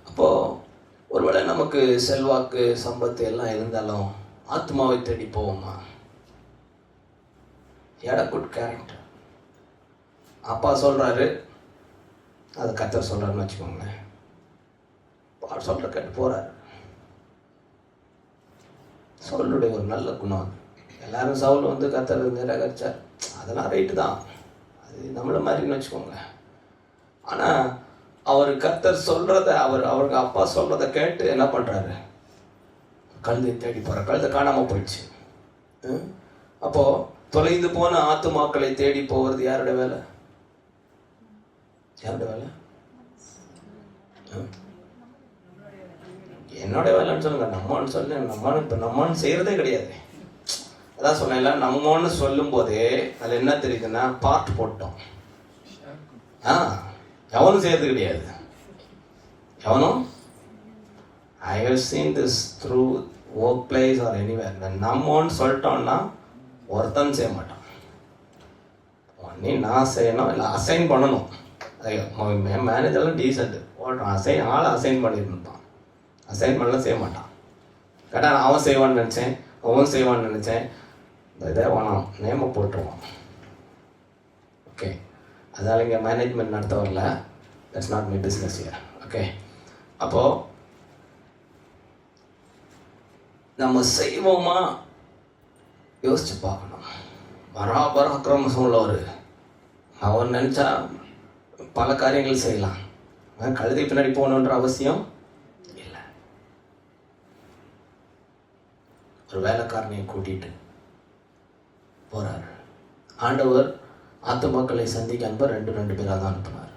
அப்போது ஒருவேளை நமக்கு செல்வாக்கு சம்பத்து எல்லாம் இருந்தாலும் ஆத்மாவை தேடி போவோமா? Good character. அப்பா சொல்கிறாரு, அது கர்த்தர் சொல்கிறாருன்னு வச்சுக்கோங்களேன். பார் சொல்கிற கேட்டு போகிறாரு. சவுலுடைய ஒரு நல்ல குணம். எல்லாரும் சவுல் கர்த்தர் நிராகரிச்சார், அதெல்லாம் ரைட்டு தான், அது நம்மள மாதிரின்னு வச்சுக்கோங்க. ஆனால் அவர் கர்த்தர் சொல்கிறத அவருக்கு அப்பா சொல்கிறத கேட்டு என்ன பண்ணுறாரு? கழுதை தேடி போகிறார். கழுதை காணாமல் போயிடுச்சு. அப்போது தொலைந்து போன ஆத்துமாக்களை தேடி போகிறது யாருடைய வேலை? யாருடைய வேலை? என்னோட வேலைன்னு சொல்லுங்க. நம்மன்னு சொல்லி நம்மன்னு செய்கிறதே கிடையாது. அதான் சொன்னேன்ல, நம்மன்னு சொல்லும் போதே அதில் என்ன தெரியுதுன்னா பார்ட் போட்டோம். எவனும் செய்யறது கிடையாது. எவனும் I have seen this through workplace or anywhere. நம்மன்னு சொல்லிட்டோம்னா ஒருத்தன் செய்ய மாட்டான். ஒன்னே நான் செய்யணும், இல்லை அசைன் பண்ணணும். மேனேஜர்லாம் டீசென்ட் ஓட்டுறான். ஆளை அசைன் பண்ணியிருந்தான். அசைன் பண்ணலாம் செய்ய மாட்டான். கேட்டால் அவன் செய்வான்னு நினச்சேன், அவன் செய்வான்னு நினச்சேன். இதே வேணாம், நேம போட்டுருவான். ஓகே, அதனால் இங்கே மேனேஜ்மெண்ட் நடத்த வரல. That's not my business here. Okay, அப்போது நம்ம செய்வோமா யோசிச்சு பார்க்கணும். பராக்கிரமம் உள்ளவர், அவர் நினச்சா பல காரியங்கள் செய்யலாம். கழுதை பின்னாடி போகணுன்ற அவசியம் இல்லை. ஒரு வேலைக்காரனையும் கூட்டிகிட்டு போகிறார். ஆண்டவர் ஆத்துமாக்களை சந்திக்க அனுப்ப ரெண்டு பேராக தான் அனுப்பினார்.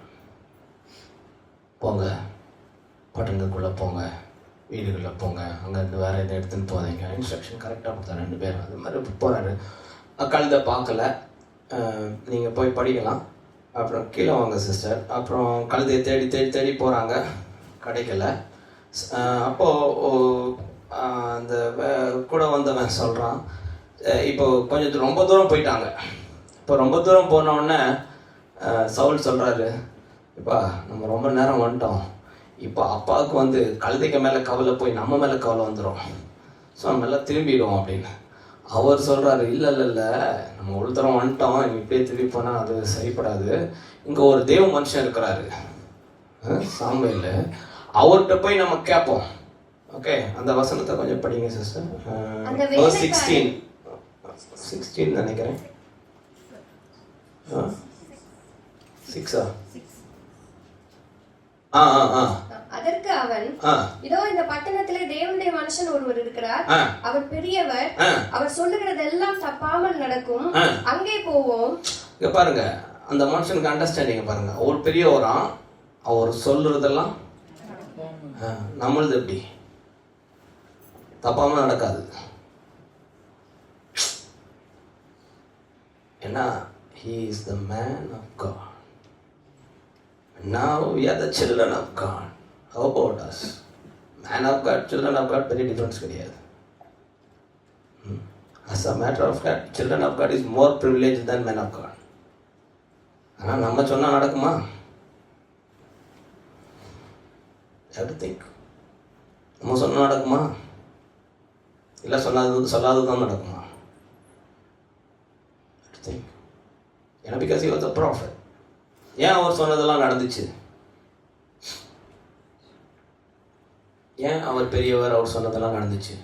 போங்க, பட்டணத்துக்குள்ளே போங்க, வீடுகளில் போங்க, அங்கேருந்து வேறு எதை எடுத்துன்னு போதீங்க, இன்ஸ்ட்ரக்ஷன் கரெக்டாக கொடுத்தாரு. 2 பேரும் அது மாதிரி போகிறாரு. கழுதை பார்க்கல, நீங்கள் போய் படிக்கலாம். அப்புறம் கீழே வாங்க சிஸ்டர். அப்புறம் கழுதையை தேடி போகிறாங்க, கிடைக்கல. அப்போது அந்த கூட வந்தவன் சொல்கிறான், இப்போ கொஞ்சம் ரொம்ப தூரம் போயிட்டாங்க. இப்போ ரொம்ப தூரம் போனோடனே சவுல் சொல்கிறாரு, இப்போ நம்ம ரொம்ப நேரம் வந்துட்டோம், இப்போ அப்பாவுக்கு வந்து கழுதைக்கு மேலே கவலை போய் நம்ம மேலே கவலை வந்துடும், ஸோ நம்ம எல்லாம் திரும்பிடுவோம் அப்படின்னு. அவர் சொல்கிறாரு, இல்லை இல்லை இல்லை, நம்ம ஒரு தூரம் வந்துட்டோம், இப்படியே திரும்பி போனால் அது சரிப்படாது. இங்கே ஒரு தேவ மனுஷன் இருக்கிறாரு சாமுவேல், அவர்கிட்ட போய் நம்ம கேட்போம். ஓகே, அந்த வசனத்தை கொஞ்சம் படிங்க சிஸ்டர். 16 நினைக்கிறேன். 6 அதற்கு அவன், இதோ இந்த பட்டணத்திலே தேவனுடைய மனுஷன் ஒருவர் இருக்கிறார், அவர் பெரியவர், அவர் சொல்லுகிறதெல்லாம் தப்பாமல் நடக்கும், அங்கே போவோம். இங்க பாருங்க, அந்த மனுஷனுக்கு அண்டர்ஸ்டாண்டிங் பாருங்க. அவர் பெரியவராம், அவர் சொல்றதெல்லாம் நம்மளது எப்படி தப்பாம நடக்காது. ஏன்னா he is the man of God. Now we are the children of God. How about us? Man of God, children of God, very difference கிடையாது. As a matter of fact, children of God is more privileged than men of God. ஆனால் நம்ம சொன்னா நடக்குமா? Think. நம்ம சொன்னா நடக்குமா? இல்லை சொல்லாததுதான் நடக்குமா? Think. ஏன்னா because he was a prophet. ஏன் அவர் சொன்னதெல்லாம் நடந்துச்சு? ஏன் அவர் பெரியவர், அவர் சொன்னதெல்லாம் நடந்துச்சு?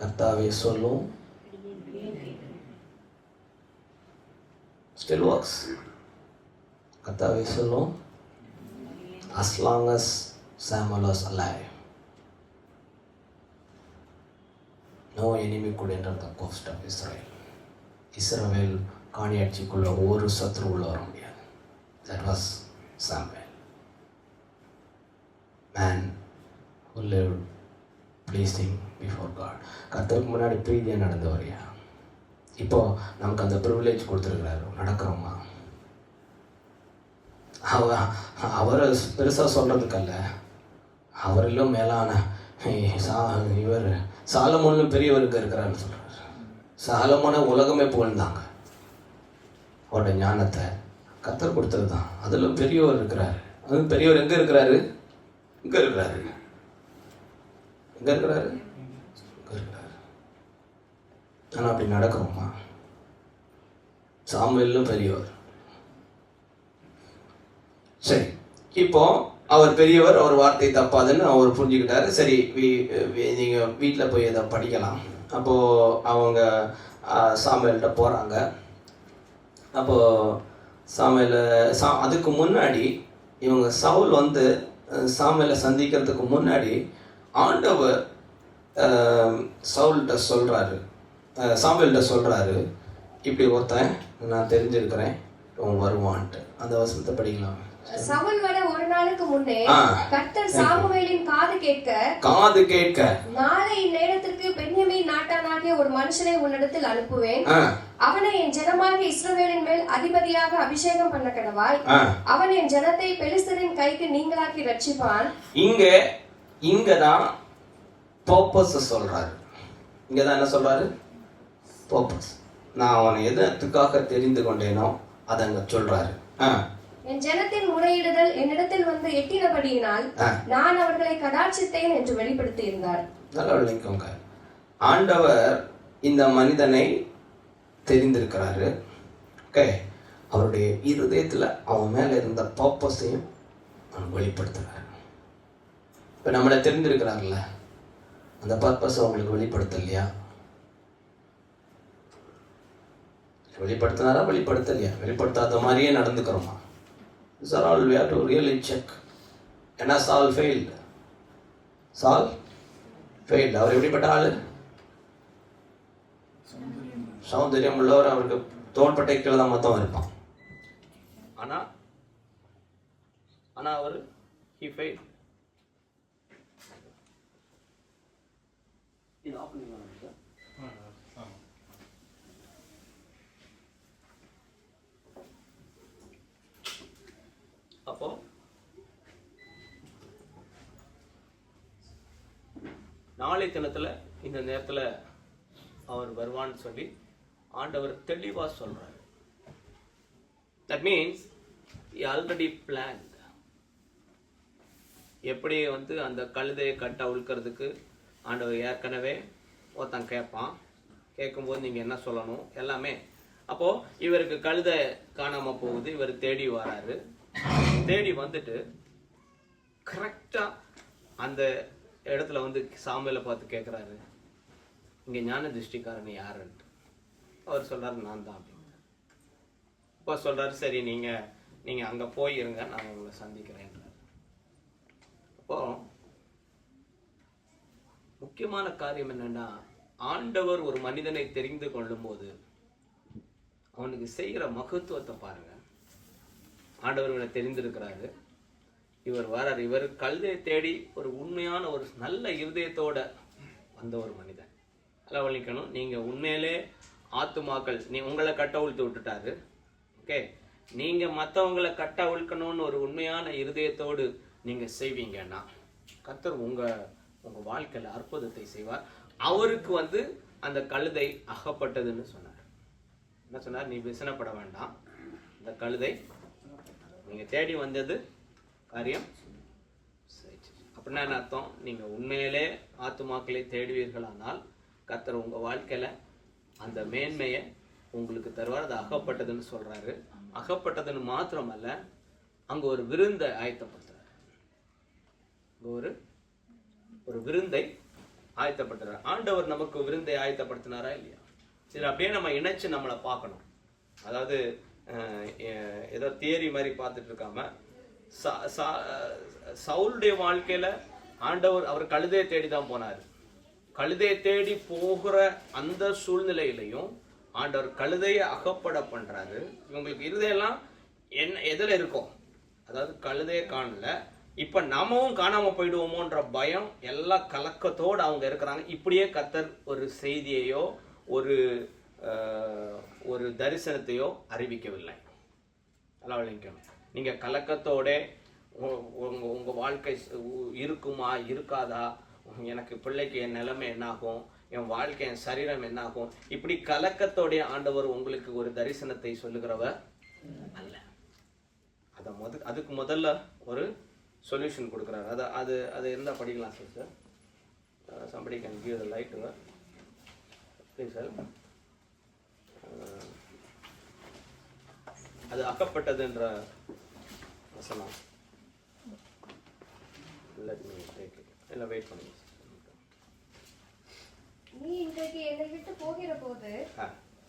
கர்த்தாவே சொல்லும், still works. கர்த்தாவே சொல்லும், as long as Samuel was alive, no enemy could enter the coast of Israel. இஸ்ரவேல் காணியாட்சிக்குள்ள ஒரு சத்ரு உள்ள வர முடியாது. That was Samuel, man who lived pleasing before God. கர்த்தருக்கு முன்னாடி பிரீதியாக நடந்தவரையா. இப்போ நமக்கு அந்த ப்ரிவிலேஜ் கொடுத்துருக்கிறாரு, நடக்கிறோமா? அவரை பெருசாக சொல்கிறதுக்கல்ல, அவரிலும் மேலான இவர் சாலமோனும் பெரியவருக்கு இருக்கிறான்னு சொல்கிறார். சாலமோனை உலகமே புகழ்ந்தாங்க, அவரோட ஞானத்தை கர்த்தர் கொடுத்தது தான். அதில் பெரியவர் இருக்கிறாரு. அதுவும் பெரியவர் எங்கே இருக்கிறாரு? இங்கே இருக்கிறாரு. எங்கே இருக்கிறாரு? இங்கே இருக்கிறாரு. ஆனால் அப்படி நடக்கிறோமா? சாமுவேலும் பெரியவர். சரி, இப்போ அவர் பெரியவர், அவர் வார்த்தை தப்பாதுன்னு அவர் புரிஞ்சுக்கிட்டாரு. சரி, நீங்கள் வீட்டில் போய் இதை படிக்கலாம். அப்போது அவங்க சாமுவேல்கிட்ட போகிறாங்க. அப்போது அதுக்கு முன்னாடி இவங்க சவுல் வந்து சாமுவேலை சந்திக்கிறதுக்கு முன்னாடி ஆண்டவர் சாமுவேல்கிட்ட சொல்கிறாரு, இப்படி ஒருத்தன் நான் தெரிஞ்சிருக்கிறேன், அவன் வருவான்ட்டு. அந்த வசனத்தை படிக்கலாம். சவுல் வர ஒரு நாளுக்கு முன்னே கர்த்தர் சாமுவேலின் காது கேட்க, நாளை இந்நேரத்திற்கு பென்யமீன் நாட்டானாகிய ஒரு மனுஷனை உன்னிடத்தில் அனுப்புவேன், அவனை என் ஜனமாகிய இஸ்ரவேலின் மேல் அதிபதியாக அபிஷேகம் பண்ண கடவாய், அவன் என் ஜனத்தை பெலிஸ்தரின் கைக்கு நீங்களாக்கி ரட்சிப்பான். இங்கதான் பர்பஸ் சொல்றாரு. இங்கதான் என்ன சொல்றாரு? பர்பஸ். நான் அவனை எதற்காக தெரிந்து கொண்டேனோ அதை அங்க சொல்றாரு. என் ஜனத்தின் முறையிடுதல் என்னிடத்தில் வந்து எட்டினபடியினால் நான் அவர்களை கடாட்சித்தேன் என்று வெளிப்படுத்தி இருந்தார். நல்லா ஆண்டவர் இந்த மனிதனை தெரிந்திருக்கிறாரு. ஓகே, அவருடைய இருதயத்துல அவன் மேல இருந்த பர்பஸையும் வெளிப்படுத்துறாரு. இப்ப நம்மளை தெரிந்திருக்கிறார்ல, அந்த பர்பஸ் அவங்களுக்கு வெளிப்படுத்தலையா? வெளிப்படுத்தினாரா? வெளிப்படுத்தலையா? வெளிப்படுத்தாத மாதிரியே நடந்துக்கிறோமா? These are all we have to really check. ஏன்னா சால் ஃபெயில்டு. அவர் எப்படிப்பட்ட ஆளு? சௌந்தரியம் உள்ளவர். அவருக்கு தோள்பட்டை கீழே தான் மொத்தம் இருப்பான். ஆனா அவர் he failed. அப்போ நாளை தினத்தில் இந்த நேரத்தில் அவர் வருவான்னு சொல்லி ஆண்டவர் தெளிவாக சொல்கிறார். That means he already planned. எப்படி வந்து அந்த கழுதையை கட்ட அவிழ்க்கிறதுக்கு ஆண்டவர் ஏற்கனவே ஒருத்தன் கேட்பான். கேட்கும்போது நீங்கள் என்ன சொல்லணும் எல்லாமே. அப்போது இவருக்கு கழுதை காணாமல் போகுது, இவர் தேடி வராரு. தேடி வந்துட்டு கரெக்டாக அந்த இடத்துல வந்து சாமுவேலை பார்த்து கேட்குறாரு, இங்கே ஞான திருஷ்டிக்காரன் யாருன்ட்டு. அவர் சொல்கிறாரு, நான் தான் அப்படிங்க. அப்போ சொல்கிறாரு, சரி நீங்கள் அங்கே போயிருங்க, நான் உங்களை சந்திக்கிறேன்றார். அப்போ முக்கியமான காரியம் என்னன்னா, ஆண்டவர் ஒரு மனிதனை தெரிந்து கொள்ளும் போது அவனுக்கு செய்கிற மகத்துவத்தை பாருங்க. ஆண்டவர் இவனை தெரிந்திருக்கிறாரு, இவர் வரார். இவர் கழுதையை தேடி ஒரு உண்மையான ஒரு நல்ல இருதயத்தோட வந்த ஒரு மனிதன். அளவழிக்கணும். நீங்கள் உண்மையிலே ஆத்துமாக்கள் உங்களை கட்ட அவிழ்த்து விட்டுட்டாரு. ஓகே, நீங்கள் மற்றவங்களை கட்ட அவிழ்க்கணும்னு ஒரு உண்மையான இருதயத்தோடு நீங்கள் செய்வீங்கன்னா கர்த்தர் உங்கள் வாழ்க்கையில் அற்புதத்தை செய்வார். அவருக்கு வந்து அந்த கழுதை அகப்பட்டதுன்னு சொன்னார். என்ன சொன்னார்? நீ விசனப்பட வேண்டாம், இந்த கழுதை நீங்கள் தேடி வந்தது காரியம். அப்படின்னா என்ன அர்த்தம்? நீங்கள் உண்மையிலே ஆத்துமாக்களை தேடுவீர்களானால் கர்த்தர் உங்கள் வாழ்க்கையில் அந்த மேன்மையை உங்களுக்கு தருவார். அது அகப்பட்டதுன்னு சொல்கிறாரு. அகப்பட்டதுன்னு மாத்திரமல்ல, அங்கே ஒரு விருந்தை ஆயத்தப்படுத்துறாரு. ஒரு விருந்தை ஆயத்தப்படுத்துறாரு. ஆண்டவர் நமக்கு விருந்தை ஆயத்தப்படுத்தினாரா இல்லையா? சரி, அப்படியே நம்ம இணைச்சு நம்மளை பார்க்கணும். அதாவது ஏதோ தியரி மாதிரி பார்த்துட்டு இருக்காம, சவுலுடைய வாழ்க்கையில ஆண்டவர் அவர் கழுதையை தேடி தான் போனார். கழுதையை தேடி போகிற அந்த சூழ்நிலையிலையும் ஆண்டவர் கழுதையை அகப்பட பண்றாரு. இவங்களுக்கு இருதையெல்லாம் என்ன எதில் இருக்கும்? அதாவது கழுதையை காணல, இப்ப நாமும் காணாம போயிடுவோமோன்ற பயம், எல்லா கலக்கத்தோடு அவங்க இருக்கிறாங்க. இப்படியே கர்த்தர் ஒரு செய்தியையோ ஒரு தரிசனத்தையோ அறிவிக்கவில்லை. அளவழிக்கணும். நீங்க கலக்கத்தோட உங்க வாழ்க்கை இருக்குமா இருக்காதா, எனக்கு பிள்ளைக்கு என் நிலைமை என்னாகும், என் வாழ்க்கை என் சரீரம் என்னாகும், இப்படி கலக்கத்தோடைய ஆண்டவர் உங்களுக்கு ஒரு தரிசனத்தை சொல்லுகிறவர் அல்ல. அதுக்கு முதல்ல ஒரு சொல்யூஷன் கொடுக்குறாரு. அது இருந்தா படிக்கலாம் sir. somebody can give the light to her, please help. அது அகப்பட்டதுன்ற வசனம். let me take it. இல்ல வெயிட் பண்ணுங்க. நீ இன்றைக்கு என்னை விட்டு போகிற போது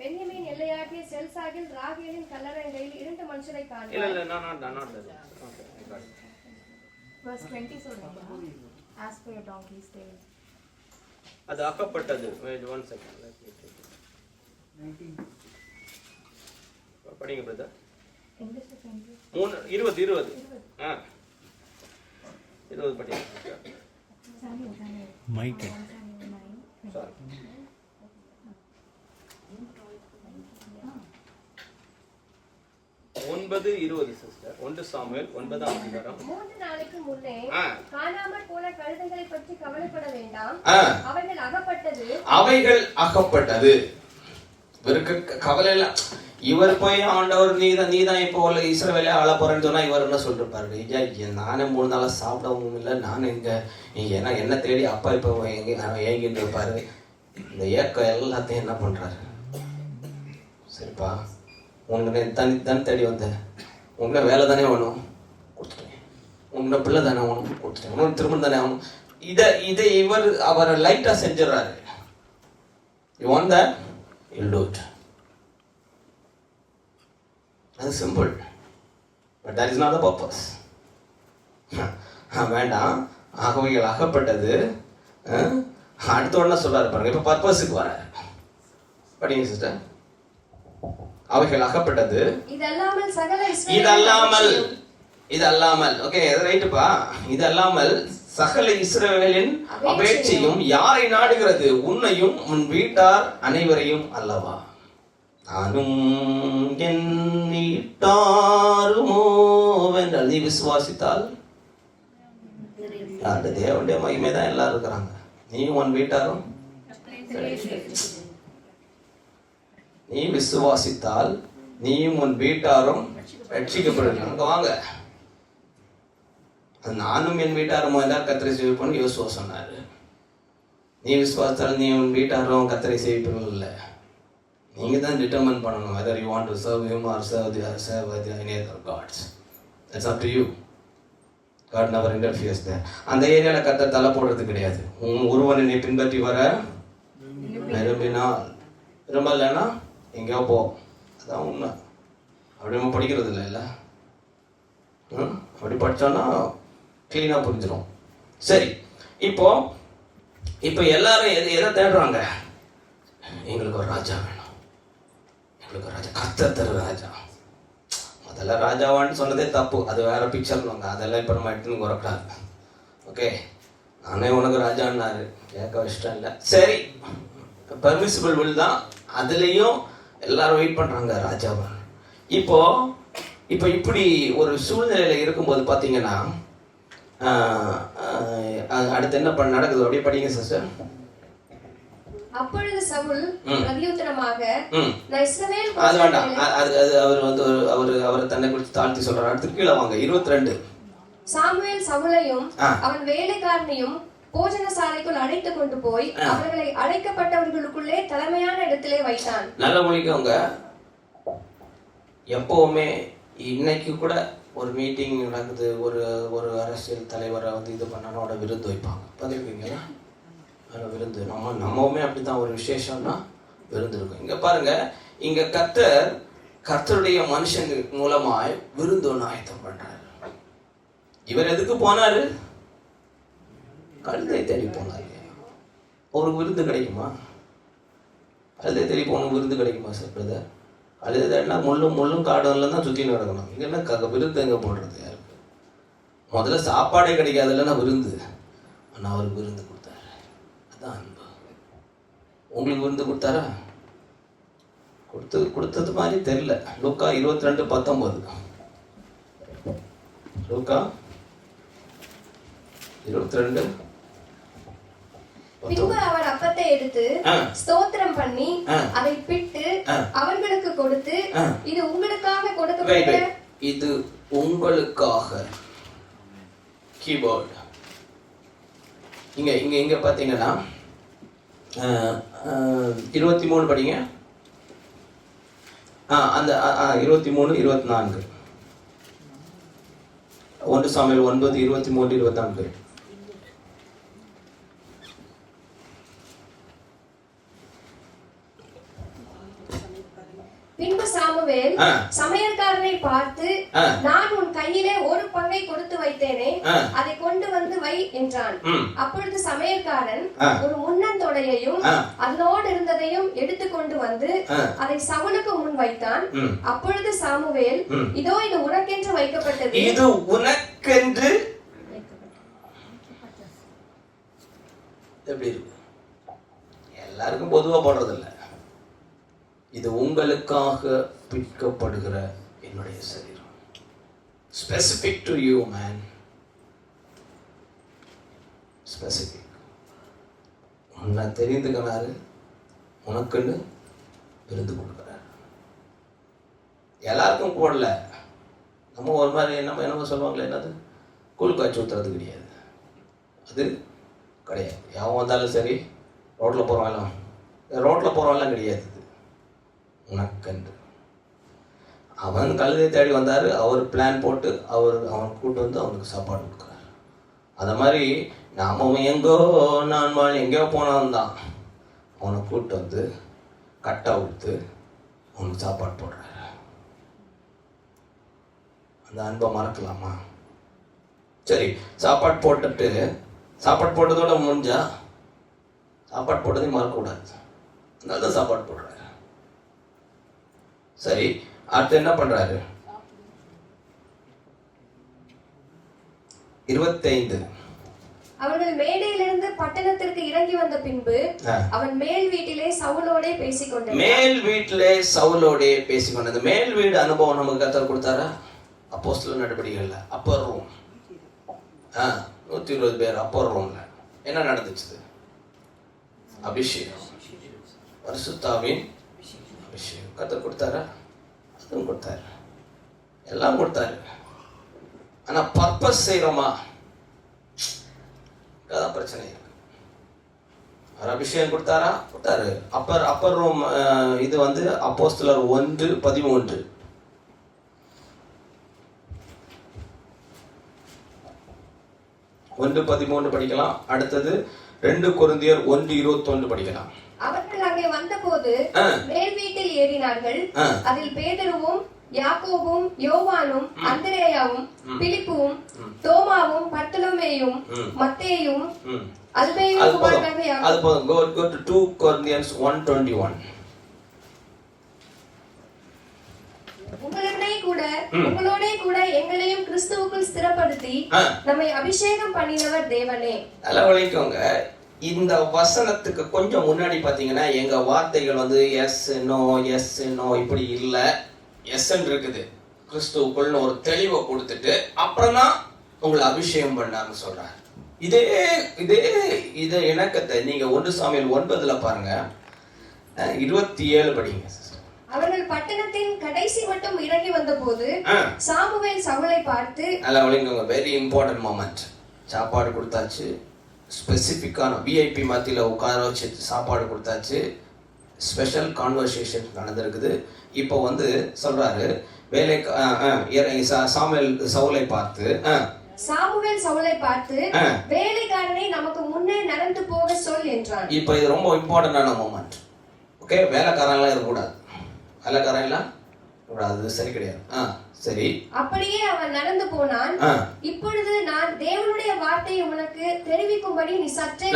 பென்யமீன் எல்லையாகிய செல்சாகில் ராகேலின் கல்லறைகளில் 2 மனுஷரை காண்பாய். இல்ல not that. Okay, I got it. Verse 20 சொல்லுங்க. As per your donkey's tail. அது அகப்பட்டது. Wait one second, let me take it. 19. படிங்க பிரதர். இங்கிலீஷ்ல 20. 20 20 படிங்க. Mic sorry. 9:20 சிஸ்டர். 1 சாமுவேல் 9ஆம் அதிகாரம். 3 நாளைக்கு முன்னே காணாமல் போன கழுதைகளை பற்றி கவலைப்பட வேண்டாம், அவைகள் அகப்பட்டது. இவருக்கு கவலை இல்ல. இவர் போய் ஆண்டவர் நீதான் இப்போ இஸ்ரவேலை ஆள போறேன்னு சொன்னா இவர் என்ன சொல்லிருப்பாரு? நானே 3 நாளா சாப்பிடவும் இல்லை, நான் என்ன தேடி அப்பா இப்போ ஏங்கிட்டு இருப்பாரு. இந்த ஏக்கம் எல்லாத்தையும் என்ன பண்றாரு? சரிப்பா, உனக்கு தனி தேடி வந்தேன், உங்களை வேலை தானே வேணும் கொடுத்துட்டேன், உங்களை பிள்ளை தானே வேணும் கொடுத்துட்டேன், உனக்கு திருமணம் தானே ஆகணும். இதை அவரை லைட்டா செஞ்சிடறாரு. You want that? You'll do it. அது simple. But that is not the purpose. வேண்டாம், அவைகள் அகப்பட்டது. அடுத்த உடனே சொல்றாரு பாருங்க, இப்ப பர்பஸுக்கு வர படிங்க சிஸ்டர். அவைகள் அகப்பட்டது. இதல்லாமல் ஓகே ரைட்டுப்பா. இதல்லாமல் சகல இஸ்ரவேலின் அபேட்சையும் யாரை நாடுகிறது? உன்னையும் உன் வீட்டார் அனைவரையும் அல்லவா? நானும் என் வீட்டாருமோ என்றால் நீ விசுவாசித்தால், தேவனுடைய மகிமை தான் எல்லாரும் இருக்கிறாங்க. நீயும் உன் வீட்டாரும் நீ விசுவாசித்தால் நீயும் உன் வீட்டாரும் ரட்சிக்கப்படுவீங்க. அங்க வாங்க. நானும் என் வீட்டாரும் எல்லாம் கர்த்தரை சேவிப்போம்னு யோசுவா சொன்னாரு. நீ விசுவாசித்தால் நீ உன் வீட்டாரும் கர்த்தரை சேவிப்பீர்கள் இல்லை. நீங்க தான் டிட்டர்மின் பண்ணணும் whether you want to serve him or serve any other gods. That's up to you. God never interferes there. அந்த ஏரியால கர்த்தர் தலை போடுறது கிடையாது. ஒருவனை நீ பின்பற்றி வர விரும்பினால், விரும்பலைன்னா எங்கேயோ போ. அதான் உண்மை. அப்படி நம்ம படிக்கிறது இல்லை. அப்படி படித்தோன்னா கிளீனாக புரிஞ்சிடும். சரி, இப்போ எல்லாரும் எதை தேடுறாங்க? எங்களுக்கு ஒரு ராஜா வேணும், எங்களுக்கு ஒரு ராஜா, கர்த்தர் தர ராஜா. முதல்ல ராஜாவான்னு சொன்னதே தப்பு, அது வேற பிக்சர்னுவாங்க. அதெல்லாம் இப்போ நம்ம எடுத்துன்னு வரக்கூடாது. ஓகே, நானே உனக்கு ராஜான்னாரு, கேட்க இஷ்டம் இல்லை. சரி, பெர்மிசிபிள் வில் தான். அதுலேயும் எல்லாரும் வெயிட் பண்ணுறாங்க ராஜாவை. இப்போ இப்படி ஒரு சூழ்நிலையில் இருக்கும்போது பார்த்தீங்கன்னா அடுத்து என்ன நடக்குது? அப்படியே படிங்க சிஸ்டர். அப்பொழுது சவுல் பிரதியுத்தரமாக, நான் இஸ்ரவேல் அது வேண்டாம், அது அவர் வந்து அவரை தன்னை குறித்து தாழ்த்தி சொல்றாரு. அடுத்து கீழே வாங்க. 22. சாமுவேல் சவுலையும் அவன் வேலைக்காரனையும் போஜனசாலைக்குள் அழைத்து கொண்டு போய் அவர்களை அழைக்கப்பட்டவர்களுக்குள்ளே தலைமையான இடத்திலே வைத்தான். நல்ல மொழிக்கவங்க. எப்பவுமே இன்னைக்கு கூட ஒரு மீட்டிங் நடக்குது, ஒரு அரசியல் தலைவரை வந்து இது பண்ணனோட விருந்து வைப்பாங்க. பார்த்துருக்கீங்களா? விருந்து நம்மவுமே அப்படித்தான். ஒரு விசேஷம்னா விருந்து இருக்கும். இங்க பாருங்க, இங்க கர்த்தருடைய மனுஷன் மூலமாய் விருந்து ஒன்று ஆயத்தம் பண்றாரு. இவர் எதுக்கு போனாரு? கழுதை தேடி போனாரு. ஒரு விருந்து கிடைக்குமா? கழுதை தேடி போன விருந்து கிடைக்குமா சார் பிரதர்? கழுதை தேடினா முள்ளும் காடுல தான் சுற்றி நடக்கணும். இங்க என்ன விருந்து எங்க போடுறது? யாருக்கு முதல்ல சாப்பாடே கிடைக்காது இல்லைன்னா விருந்து. ஆனால் அவருக்கு விருந்து கொடுத்தாரு. அதான் அன்பு. உங்களுக்கு விருந்து கொடுத்தாரா? கொடுத்தது மாதிரி தெரியல. லூக்கா 22:19. லூக்கா 22. பின்பு அவர் அப்பத்தை எடுத்து ஸ்தோத்திரம் பண்ணி அதை பிட்டு அவர்களுக்கு கொடுத்து, இது உங்களுக்காக கொடுக்கப்பட்ட, இது உங்களுக்காக. கீபோர்டு இங்க இங்க இங்க பாத்தீங்கன்னா 23 படிங்க. அந்த 23, 24. 1 சாமுவேல் 9, 23, 24. பின்பு சாமுவேல் சமையல்காரனை பார்த்து, நான் உன் கையிலே ஒரு பங்கை கொடுத்து வைத்தேனே, அதை கொண்டு வந்து வை என்றான். அப்பொழுது சமையல்காரன் ஒரு முன்னந்தொடையையும் அதனோடு இருந்ததையும் எடுத்துக்கொண்டு வந்து அதை சவுலுக்கு முன் வைத்தான். அப்பொழுது சாமுவேல், இதோ இது உனக்கென்று வைக்கப்பட்டது. இது உனக்கென்று எப்படி இருக்கு? எல்லாருக்கும் பொதுவா போடுறது இல்லை. இது உங்களுக்காக பிற்கப்படுகிற என்னுடைய சரீரம். Specific to you man. Specific. உன்னை தெரிந்துக்கிறாரு, உனக்குன்னு விருந்து கொடுக்குறாரு. எல்லாருக்கும் போடல. நம்ம ஒரு மாதிரி என்னமோ சொல்லுவாங்களே, என்னது கூழ் காய்ச்சி ஊற்றுறது கிடையாது. அது கிடையாது. எவன் வந்தாலும் சரி, ரோட்டில் போகிறவங்களாம் கிடையாது. உனக்கன்று. அவன் கழுதை தேடி வந்தார். அவர் பிளான் போட்டு அவன் கூட்டு வந்து அவனுக்கு சாப்பாடு கொடுக்குறாரு. அதை மாதிரி நாம எங்கேயோ போனவன் தான் அவனை கூப்பிட்டு வந்து கட்டை விடுத்து அவனுக்கு சாப்பாடு போடுறாரு. அந்த அன்பை மறக்கலாமா? சரி, சாப்பாடு போட்டதோட முடிஞ்சா? சாப்பாடு போட்டதையும் மறக்கக்கூடாது. அதனால தான் சாப்பாடு போடுறாரு. சரி, அடுத்து என்ன பண்றாரு? 25. அவர்கள் மேடையிலிருந்து பட்டணத்திற்கு இறங்கி வந்த பின்பு அவன் மேல் வீட்டிலே சவுலோடே பேசிக்கொண்டான். மேல் வீடு அனுபவம் நமக்கு கர்த்தர் கொடுத்தாரா? அப்போஸ்தலர் நடவடிக்கைகள்ல அப்பர் ரூம் 120 பேர் அப்பர் ரூம்ல என்ன நடந்துச்சு? அபிஷேகம், பரிசுத்தாவின் அபிஷேகம். கர்த்தர் கொடுத்தாரா? அதுவும் கொடுத்தாரு, எல்லாம் கொடுத்தாரு. ஆனா பர்பஸ் செய்யறோமா? அதான் பிரச்சனை இருக்கு. அவர் அபிஷேகம் கொடுத்தாரா? கொடுத்தாரு. அப்பர் ரோம் இது வந்து அப்போஸ்தலர் 1:13. படிக்கலாம். அடுத்தது 2 கொரிந்தியர் 1:21 படிக்கலாம். அவர்கள் அங்கே வந்தபோது மேல் வீட்டில் ஏறினார்கள். அதில் பேதுருவும் யாக்கோபும் யோவானும் அந்திரேயாவும் பிலிப்புவும் தோமாவும் பர்த்தலமேயும் மத்தேயும் அல்பேயும் குமாரனாகிய யாக்கோபு. Go to 2 Corinthians 1:21. உங்களோடே கூட எங்களையும் கிறிஸ்துவுக்குள் ஸ்திரப்படுத்தி நம்மை அபிஷேகம் பண்ணினவர் தேவனே. நல்லா விளைக்கோங்க. இந்த வசனத்துக்கு கொஞ்சம் முன்னாடி பாத்தீங்கன்னா எங்க வார்த்தைகள் வந்து எஸ் நோ இப்படி இல்ல, எஸ் இருக்குது. கிறிஸ்துவுக்குள்னு ஒரு தெளிவை கொடுத்துட்டு அப்புறம் தான் உங்களை அபிஷேகம் பண்ணாருன்னு சொல்றாரு. இதே இணக்கத்தை நீங்க 1 சாமுவேல் 9 பாருங்க, 27 படிங்க. அவர்கள் பட்டணத்தின் கடைசி மட்டும் இறங்கி வந்த போது சாமுவேல் சவுலை பார்த்து, நல்லா விளைக்கோங்க, வெரி இம்பார்ட்டன்ட் மொமெண்ட். சாப்பாடு கொடுத்தாச்சு, ஸ்பெசிஃபிக்கான விஐபி மத்தியில் உட்கார வச்சு சாப்பாடு கொடுத்தாச்சு, ஸ்பெஷல் கான்வர்சேஷன் நடந்திருக்குது. இப்போ வந்து சொல்றாரு சாமுவேல் சவுலை பார்த்து வேலைக்காரனை நமக்கு முன்னே நடந்து போக சொல் என்றான். இப்போ இது ரொம்ப இம்பார்ட்டன்டான மொமெண்ட். ஓகே, வேலைக்காரன்லாம் இருக்கக்கூடாது, வேலைக்காரன் எல்லாம் அது சரி கிடையாது. சரி, அப்படியே அவன் நடந்து போனான். இப்பொழுது நான் தேவனுடைய வார்த்தையை உனக்கு தெரிவிக்கும்படி நீ சற்றே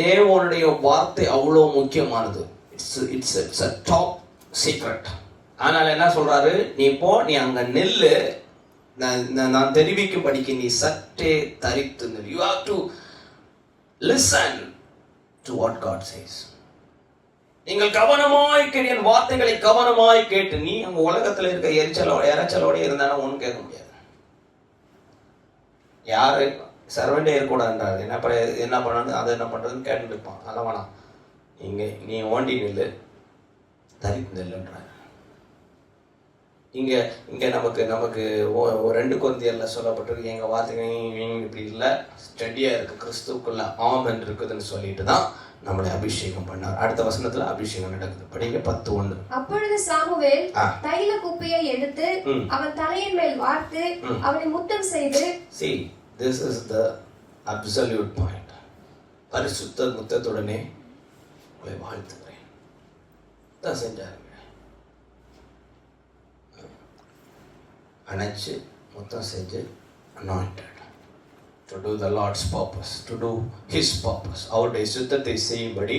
தேவனுடைய வார்த்தை அவ்வளவு முக்கியமானது. It's a top secret. அதனால என்ன சொல்றாரு, நீ போ, நீ அங்க நெல்லு, நான் தெரிவிக்கும்படிக்கு நீ சற்றே தரித்து நில். You have to listen to what God says. நீங்கள் கவனமாய் கேட்டு, என் வார்த்தைகளை கவனமாய் கேட்டு. நீ அங்க உலகத்துல இருக்க எரிச்சலோட இருந்தாலும் ஒன்றும் கேட்க முடியாது. யாரு சர்வெண்டே இருக்கக்கூடாதுன்றாரு. என்ன பண்ணணும், அதை என்ன பண்றதுன்னு கேட்டு இருப்பான். அதெல்லாம் வேணாம், நீ ஓண்டி நெல்லு, தரித்து நெல்லுன்றாரு. இங்க நமக்கு 2 கொரிந்தியர்ல சொல்லப்பட்டிருக்கு, எங்க வார்த்தைகள் இப்படி இல்லை, ஸ்டடியா இருக்கு, கிறிஸ்துக்குள்ள ஆமென் இருக்குதுன்னு சொல்லிட்டு தான் நம்மளை அபிஷேகம் பண்ணார். அடுத்த வசனத்துல அபிஷேகம் நடக்குது. படிங்க 10:1. அப்பொழுது சாமுவேல் தைல குப்பியை எடுத்து அவன் தலையின் மேல் வார்த்து அவனை முத்தம் செய்து, see, this is the absolute point. பரிசுத்த முத்தத்துடனே உங்களை வாழ்த்துகிறேன் தான் செஞ்சாருங்க. அணைச்சு முத்தம் செஞ்சு anointed to do the Lord's purpose, to do His purpose. அவருடைய சுத்தத்தை செய்யும்படி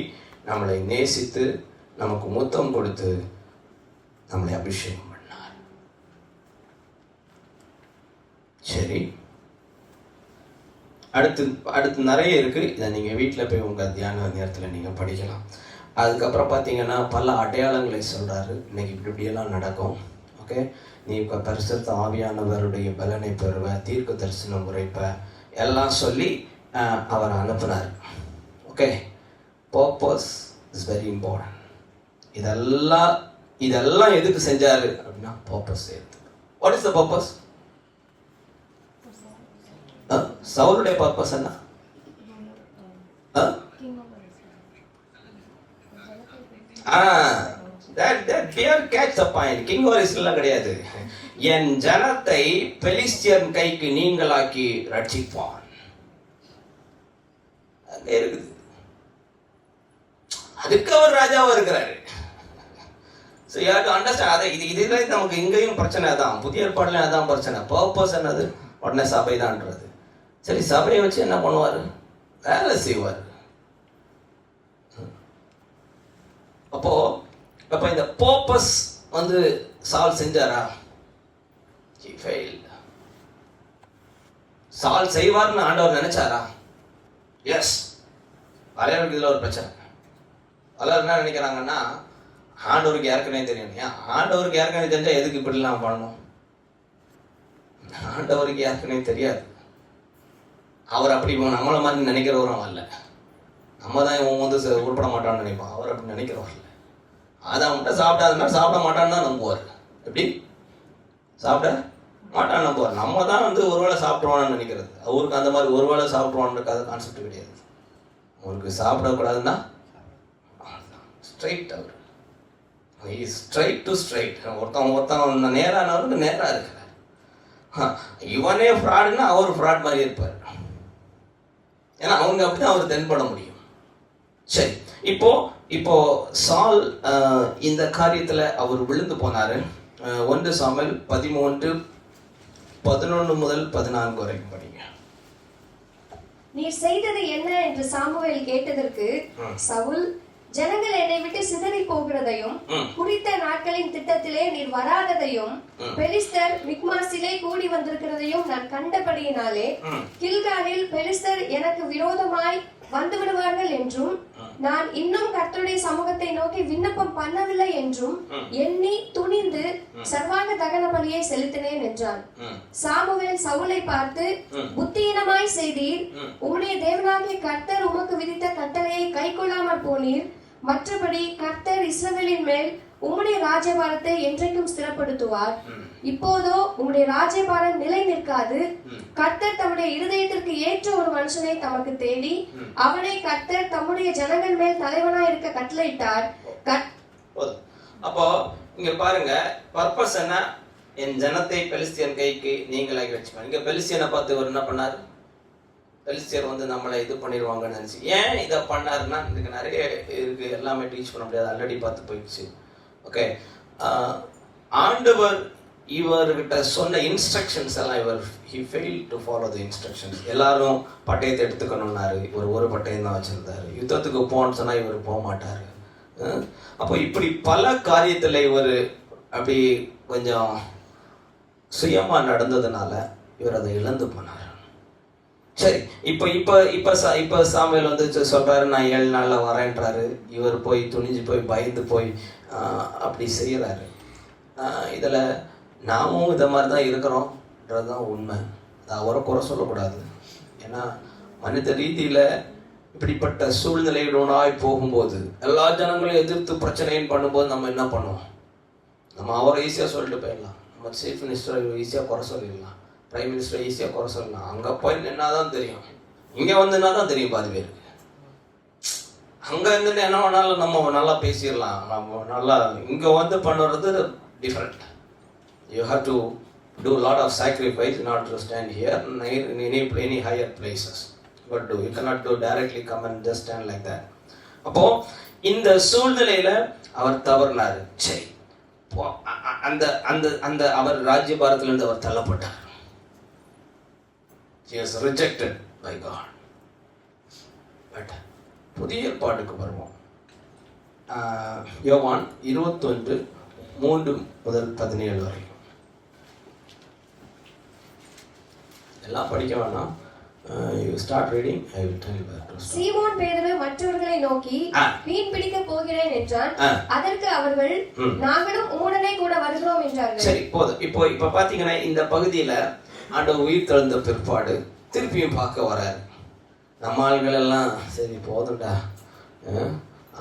நம்மளை நேசித்து நமக்கு முத்தம் கொடுத்து நம்மளை அபிஷேகம் பண்ணார். சரி, அடுத்து நிறைய இருக்கு. இதை நீங்க வீட்டில் போய் உங்க தியான நேரத்தில் நீங்க படிக்கலாம். அதுக்கப்புறம் பார்த்தீங்கன்னா பல அடையாளங்களை சொல்றாரு. இன்னைக்கு இப்படியெல்லாம் நடக்கும். ஓகே, நீ இப்போ பரிசுத்த ஆவியானவருடைய பலனை பெறுவ, தீர்க்க தரிசனம் உரைப்ப, எல்லாம் சொல்லி அவர் அனுப்புனார். Okay, purpose is very important. இதெல்லாம் எதுக்கு செஞ்சாரு அப்படின்னா பர்பஸ் சேர்த்து. What is the purpose? சவுலுடைய பர்பஸ் என்ன? கிடையாது. என் ஜனத்தை பெலிஸ்தியன் கைக்கு நீங்களாக்கி ரட்சிப்பான். இருக்குது. அதுக்கு அவர் ராஜாவா இருக்கிறாரு. So you have to understand. இதுல நமக்கு இங்கேயும் பிரச்சனை தான், புதிய ஏற்பாடுல அதான் பிரச்சனை. பர்பஸ் என்னது? உடனே சபை தான்ன்றது. சரி, சபையை வச்சு என்ன பண்ணுவாரு? வேலை செய்வார். அப்போ இந்த பர்பஸ் வந்து சால் செஞ்சாரா? He failed. சால் செய்வார்னு ஆண்டவர் நினைச்சாரா? எஸ். பலருக்கு இதுல ஒரு பிரச்சனை. பலர் என்ன நினைக்கிறாங்கன்னா, ஆண்டவருக்கு ஏற்கனவே தெரியும். ஆண்டவருக்கு ஏற்கனவே தெரிஞ்சா எதுக்கு இப்படிலாம் பண்ணணும்? ஆண்டவருக்கு ஏற்கனவே தெரியாது. அவர் அப்படி நம்மள மாதிரி நினைக்கிறவரும் அல்ல. நம்ம தான் இவன் வந்து உருப்பட மாட்டான்னு நினைப்பான். அவர் அப்படி நினைக்கிறவர் இல்லை. அதை அவன்கிட்ட சாப்பிடாதுன்னா சாப்பிட மாட்டான்னு தான் நம்புவார். எப்படி சாப்பிட மாட்டான்னு நம்புவார். நம்ம தான் வந்து ஒரு வேளை சாப்பிட்ருவான்னு நினைக்கிறது. அவருக்கு அந்த மாதிரி ஒரு வேளை சாப்பிட்ருவான்ற கான்செப்ட் கிடையாது. அவருக்கு சாப்பிடக்கூடாதுன்னா ஸ்ட்ரைட். அவர் ஸ்ட்ரைட் டு ஸ்ட்ரைட். ஒருத்தன் நேரானவருக்கு நேராக இருக்கிறார். இவனே ஃப்ராடுன்னா அவர் ஃப்ராட் மாதிரி இருப்பார். ஏன்னா அவங்க அப்படிதான் அவர் தென்பட முடியும். சரி, இப்போ சால் இந்த காரியத்தில் அவர் விழுந்து போனார். 1 சாமுவேல் 13:11 முதல் 14 வரைக்கும் படிங்க. நீர் செய்தது என்ன என்று சாமுவேல் கேட்டதற்கு சவுல், ஜனங்கள் என்னை விட்டு சிதறி போகிறதையும் குறித்த நாட்களின் திட்டத்திலே நீர் வராததையும் பெலிஸ்தர் மிக்மாசிலே கூடி வந்திருக்கிறதையும் நான் கண்டபடியினாலே கில்காலில் பெலிஸ்தர் எனக்கு விரோதமாய் வந்து விடுவார்கள் என்றும் நான் இன்னும் கர்த்தருடைய சமூகத்தை நோக்கி விண்ணப்பம் பண்ணவில்லை என்றும் எண்ணி துணிந்து சர்வாங்க தகன பலியை செலுத்தினேன் என்றான். சாமுவேல் சவுலை பார்த்து, புத்தியீனமாய் செய்தீர். உம்முடைய தேவனாகிய கர்த்தர் உமக்கு விதித்த கட்டளையை கைக்கொள்ளாமல் போனீர். மற்றபடி கர்த்தர் இஸ்ரவேலின் மேல் உம்முடைய ராஜ்யபாரத்தை என்றைக்கும் ஸ்திரப்படுத்துவார். இப்போதோ உம்முடைய ராஜ்யபாரம் நிலை நிற்காது. கர்த்தர் தம்முடைய இருதயத்திற்கு ஏற்ற ஒரு மனுஷனை தமக்கு தேடி அவனை கர்த்தர் தம்முடைய ஜனங்கள் மேல் தலைவனாய் இருக்க கட்டளையிட்டார். அப்போ இங்க பாருங்க, பர்பஸ் என்ன? என் ஜனத்தை பெலிஸ்தியன் கைக்கு நீங்களாகி வச்சுப்பாங்க. இங்க பெலிஸ்தியனை பார்த்து அவர் என்ன பண்ணாரு? பெலிஸ்தியர் வந்து நம்மளை இது பண்ணிடுவாங்கன்னு நினைச்சு ஏன் இதை பண்ணாருன்னா, இதுக்கு நிறைய இருக்கு, எல்லாமே டீச் பண்ண முடியாது, ஆல்ரெடி பார்த்து போயிடுச்சு. ஓகே, ஆண்டவர் இவர்கிட்ட சொன்ன இன்ஸ்ட்ரக்ஷன்ஸ் எல்லாம் he failed to follow the instructions. எல்லாரும் பட்டயத்தை எடுத்துக்கணும்னாரு, இவர் ஒரு பட்டயம் தான் வச்சிருந்தாரு. யுத்தத்துக்கு போன்னு சொன்னா இவர் போக மாட்டாரு. அப்போ இப்படி பல காரியத்தில் இவர் அப்படி கொஞ்சம் சுயமா நடந்ததுனால இவர் அதை இழந்து போனார். சரி, இப்போ சாமுவேல் வந்து சொல்றாரு, நான் 7 நாள்ல வரேன்றாரு. இவர் போய் துணிஞ்சு போய் பயந்து போய் அப்படி செய்யறாரு. இதுல நாமும் இதை மாதிரி தான் இருக்கிறோம்ன்றதுதான் உண்மை. அதை அவரை குறை சொல்லக்கூடாது. ஏன்னா மனித ரீதியில இப்படிப்பட்ட சூழ்நிலையுடனாய் போகும்போது எல்லா ஜனங்களையும் எதிர்த்து பிரச்சனைன்னு பண்ணும்போது நம்ம என்ன பண்ணுவோம்? நம்ம அவரை ஈஸியாக சொல்லிட்டு போயிடலாம். நம்ம சீஃப் மினிஸ்டர் ஈஸியாக குறை சொல்லிடலாம், பிரைம் மினிஸ்டர் ஈஸியாக குறை சொல்லலாம். அங்கே போய் நின்னாதான் தெரியும், இங்கே வந்துன்னா தான் தெரியும் பாதி பேருக்கு. அங்கே இருந்துட்டு என்ன வேணாலும் நம்ம நல்லா பேசிடலாம், நம்ம நல்லா. இங்கே வந்து பண்ணுறது different. You have to do a lot of sacrifice in order to stand here in any higher places. But you cannot do directly come and just stand like that. அப்போ இந்த சூழ்நிலையில அவர் தவறினார். சரி, அந்த அந்த அந்த அவர் ராஜ்யபாரத்திலிருந்து அவர் தள்ளப்பட்டார். He was rejected by God. But புதிய ஏற்பாட்டுக்கு வருவோம். யோவான் 21:3 முதல் 17 வரை. எல்லாம் படிக்க வேணாம். You start reading, I will tell you where to start. சீமோன் பேதுரு மற்றவர்களை நோக்கி மீன் பிடிக்க போகிறேன் என்றான். அதற்கு அவர்கள், நாங்களும் உம்முடனே கூட வருகிறோம் என்றார்கள். சரி, போதும். இப்போ பாத்தீங்கன்னா இந்த பகுதியில ஆண்டவர் உயிர் தெழுந்த பிற்பாடு திருப்பியும் பார்க்க வராரு. நம்ம ஆள்கள் எல்லாம் சரி போதும்டா,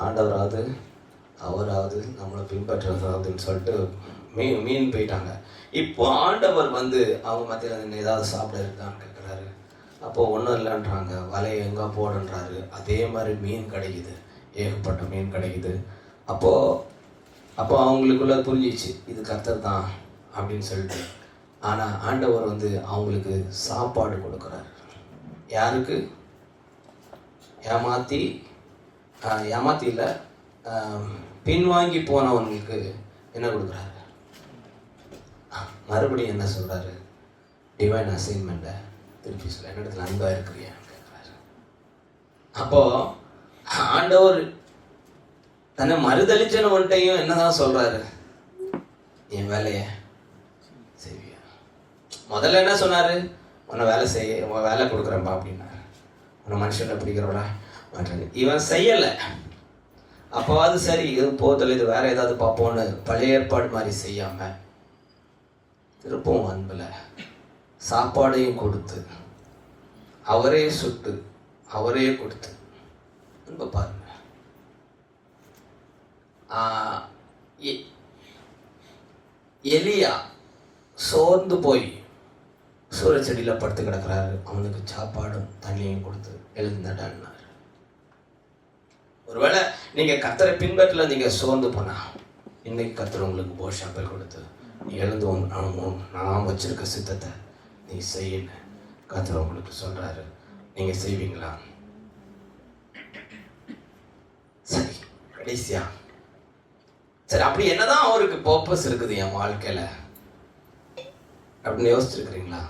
ஆண்டவராவது அவராவது நம்மளை பின்பற்றுறதாவதுன்னு சொல்லிட்டு மீன் போயிட்டாங்க. இப்போ ஆண்டவர் வந்து அவங்க மத்தியில் ஏதாவது சாப்பிட இருக்கான்னு கேட்குறாரு. அப்போது ஒன்றும் இல்லைன்றாங்க. வலையை எங்கே போடுன்றாரு. அதே மாதிரி மீன் கிடைக்குது, ஏகப்பட்ட மீன் கிடைக்குது. அப்போ அவங்களுக்குள்ள புரிஞ்சிச்சு இது கர்த்தர் தான் அப்படின்னு சொல்லிட்டு. ஆனால் ஆண்டவர் வந்து அவங்களுக்கு சாப்பாடு கொடுக்குறாரு. யாருக்கு? ஏமாத்தி இல்லை, பின்வாங்கி போனவங்களுக்கு என்ன கொடுக்குறாரு? மறுபடியும் என்ன சொல்றாரு? டிவைன் அசைன்மெண்ட்டை திருப்பி சொல்ல, என்னிடத்துல அன்பா இருக்கிறியான்னு கேட்குறாரு. அப்போ ஆண்டவர் தன்னை மறுதளிச்சனவன்ட்டையும் என்னதான் சொல்றாரு? என் வேலையை செய்வியா? முதல்ல என்ன சொன்னாரு? உன்னை வேலை செய்ய, உன் வேலை கொடுக்குறேன்ப்பா அப்படின்னாரு. உன்னை மனுஷனை பிடிக்கிறவடா மாட்டாரு. இவன் செய்யலை. அப்போவாது சரி இது போதில் இது வேற ஏதாவது பார்ப்போன்னு பழைய ஏற்பாடு மாதிரி செய்யாம திருப்பவும் அன்புல சாப்பாடையும் கொடுத்து அவரே சுட்டு அவரே கொடுத்து அன்பை பாருங்க. எலியா சோர்ந்து போய் சூரச்செடியில் படுத்து கிடக்கிறாரு. அவனுக்கு சாப்பாடும் தண்ணியும் கொடுத்து எழுந்தடான்னார். ஒருவேளை நீங்க கர்த்தரை பின்பற்றல, நீங்க சோர்ந்து போனா இன்னைக்கு கர்த்தர் உங்களுக்கு போஷாப்பல் கொடுத்து நீ எழுந்து நான் வச்சிருக்க சித்தத்தை நீ செய்யன்னு கர்த்தர் உங்களுக்கு சொல்றாரு. நீங்க செய்வீங்களா? சரி, கடைசியா சரி, அப்படி என்னதான் அவருக்கு பர்பஸ் இருக்குது என் வாழ்க்கையில அப்படின்னு யோசிச்சிருக்கிறீங்களா?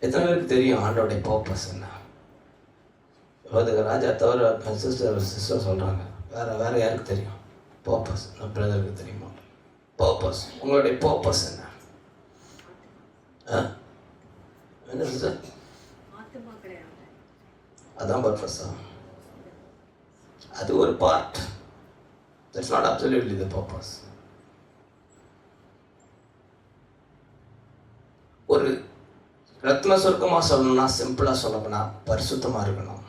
எத்தனை பேருக்கு தெரியும் ஆண்டோடைய பர்பஸ் என்ன? ராஜா தவிர சிஸ்டர் சொல்றாங்க. வேற யாருக்கு தெரியும் பர்பஸ்? பிரதருக்கு தெரியுமா பர்பஸ்? உங்களுடைய பர்பஸ் என்ன? என்ன சிஸ்டர்? அதான் பர்பஸா? அது ஒரு part. That's not absolutely the purpose. ஒரு ரத்ன சுருக்கமா சொல்லணும்னா, சிம்பிளா சொல்லணும்னா, பரிசுத்தமா இருக்கணும்,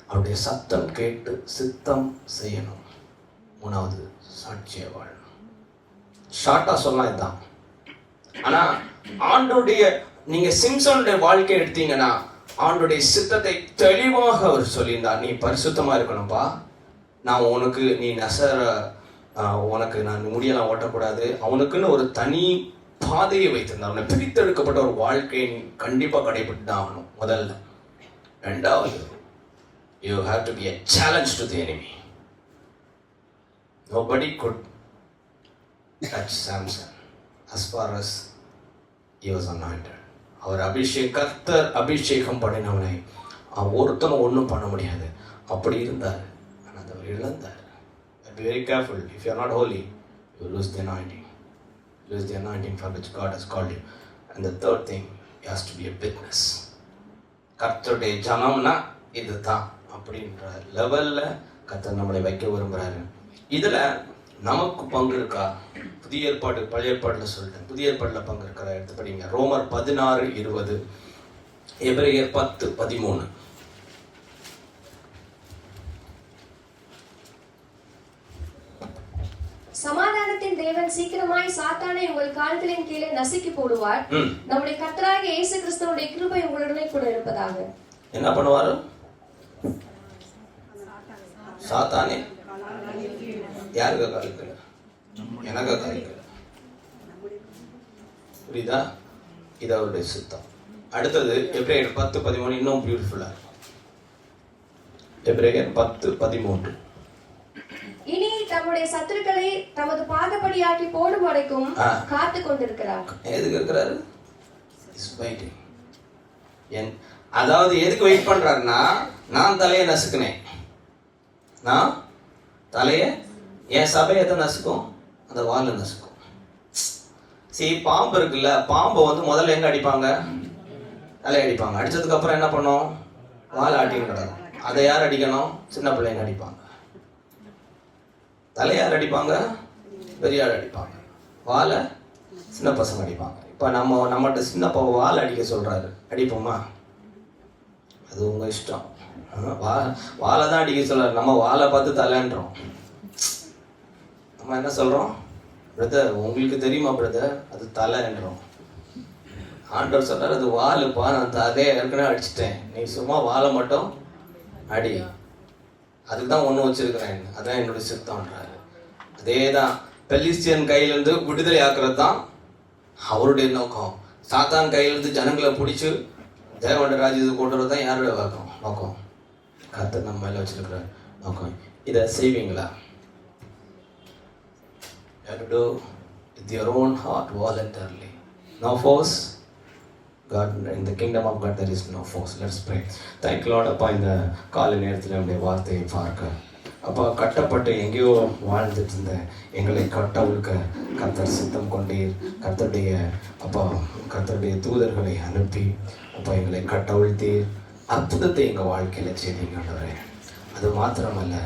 அவருடைய சத்தம் கேட்டு சித்தம் செய்யணும், மூணாவது சாட்சிய வாழணும். ஷார்ட்டா சொல்லலாம் இதுதான். ஆனா ஆண்டோடைய நீங்க சிம்சனுடைய வாழ்க்கை எடுத்தீங்கன்னா, ஆண்டோடைய சித்தத்தை தெளிவாக அவர் சொல்லியிருந்தார். நீ பரிசுத்தமா இருக்கணும்பா, நான் உனக்கு நீ உனக்கு நான் முடியெல்லாம் ஓட்டக்கூடாது. அவனுக்குன்னு ஒரு தனி பாதையை வைத்திருந்தான். அவனை பிரித்தெடுக்கப்பட்ட ஒரு வாழ்க்கையை கண்டிப்பா கடைபிடித்து தான் ஆகணும். முதல்ல. ரெண்டாவது, you have to be a challenge to the enemy. Nobody could touch Samson as far as he was anointed. அவர் கர்த்தர் அபிஷேகம் பண்ணினவனை ஒருத்தனும் ஒன்றும் பண்ண முடியாது. அப்படி இருந்தார். ஆனால் அவர் இழந்தார். Be very careful. If you are not holy, you lose the anointing. Lose the anointing for which God has called you. And the third thing, he has to be a witness. கர்த்தருடைய ஜனம்னா இதுதான் அப்படின்ற லெவல்ல கர்த்தர் நம்மளை வைக்க விரும்புறாரு. இதுல நமக்கு பங்கு இருக்கா? புதிய ஏற்பாடு, பழைய ஏற்பாடுல சொல்லிட்டேன். புதிய ஏற்பாடுல பங்கு இருக்கிற எடுத்து படிங்க. ரோமர் 16:20, எபிரேயர் 10:13. சமாதானத்தின் தேவன் சீக்கிரமாய் சாத்தானை உங்கள் கால்களின் கீழே நசுக்கி போடுவார். நம்முடைய கர்த்தராகிய இயேசு கிறிஸ்துவுடைய கிருபை உங்களுடனே கூட இருப்பதாக. என்ன பண்ணுவாரு? சாத்தானே யாருக்கு காலிக்கல? எனக்கு காலிக்கல. புரியுதா? இது அவருடைய சித்தம். அடுத்தது எபிரேயர் 10:13 இன்னும் பியூட்டிஃபுல்லா இருக்கும். எபிரேயர் 10:13. இனி தம்முடைய சத்துருக்களை தமது பாதபடியாக்கி போடும் வரைக்கும் காத்து கொண்டிருக்கிறார். எதுக்கு இருக்கிறாரு? அதாவது எதுக்கு வெயிட் பண்றாருன்னா, நான் தலையை நசுக்கினேன், நான் தலைய என் சபையை தான் நசுக்கும், அந்த வாழை நசுக்கும். சரி, பாம்பு இருக்குல்ல, பாம்பை முதல்ல எங்க அடிப்பாங்க? தலையை அடிப்பாங்க. அடிச்சதுக்கு அப்புறம் என்ன பண்ணும்? வாழை ஆட்டின்னு கிடக்கும். அதை யார் அடிக்கணும்? சின்ன பிள்ளைங்க அடிப்பாங்க. தலையார் அடிப்பாங்க, பெரியார் அடிப்பாங்க. வாழை சின்ன பசங்க அடிப்பாங்க. இப்போ நம்மகிட்ட சின்னப்பா வாழை அடிக்க சொல்றாரு, அடிப்போமா? அது உங்க இஷ்டம். வாழை தான் அடிக்க சொல்றாரு. நம்ம வாழை பார்த்து தலைன்றோம். நம்ம என்ன சொல்றோம்? பிரதர், உங்களுக்கு தெரியுமா பிரதர், அது தலைன்றோம். ஆண்டவர் சொல்றாரு, அது வாழுப்பா, நான் அதே ஏற்கனவே அடிச்சுட்டேன், நீ சும்மா வாழை மட்டும் அடி, அதுக்கு தான் ஒன்று வச்சிருக்கிறேன், அதான் என்னுடைய சித்தம்ன்றாரு. அதே தான் பெலிஸ்தியன் கையிலேருந்து விடுதலை ஆக்குறது தான் அவருடைய நோக்கம். சாத்தான் கையிலேருந்து ஜனங்களை பிடிச்சி தேவனுடைய ராஜ்யத்துக்கு கொண்டு வரது தான் யாருடைய நோக்கம். கர்த்தர் நம்ம மேலே வச்சிருக்கிற நோக்கம். இதை செய்வீங்களா? You have to do with your own heart voluntarily. No force. God, in the kingdom of God there is no force. Let's pray. Thank you Lord. அப்பா, இந்த காலை நேரத்தில் நம்முடைய வார்த்தையை பார்க்க, அப்பா, கட்டப்பட்டு எங்கேயோ வாழ்ந்துட்டு இருந்த எங்களை கட்டவிழ்க்க கர்த்தர் சித்தம் கொண்டீர். கர்த்தருடைய தூதர்களை அனுப்பி அப்பா எங்களை கட்டவிழ்த்தீர். அற்புதத்தை எங்கள் வாழ்க்கையில் செய்தீங்க ஆண்டவரே. அது மாத்திரமல்ல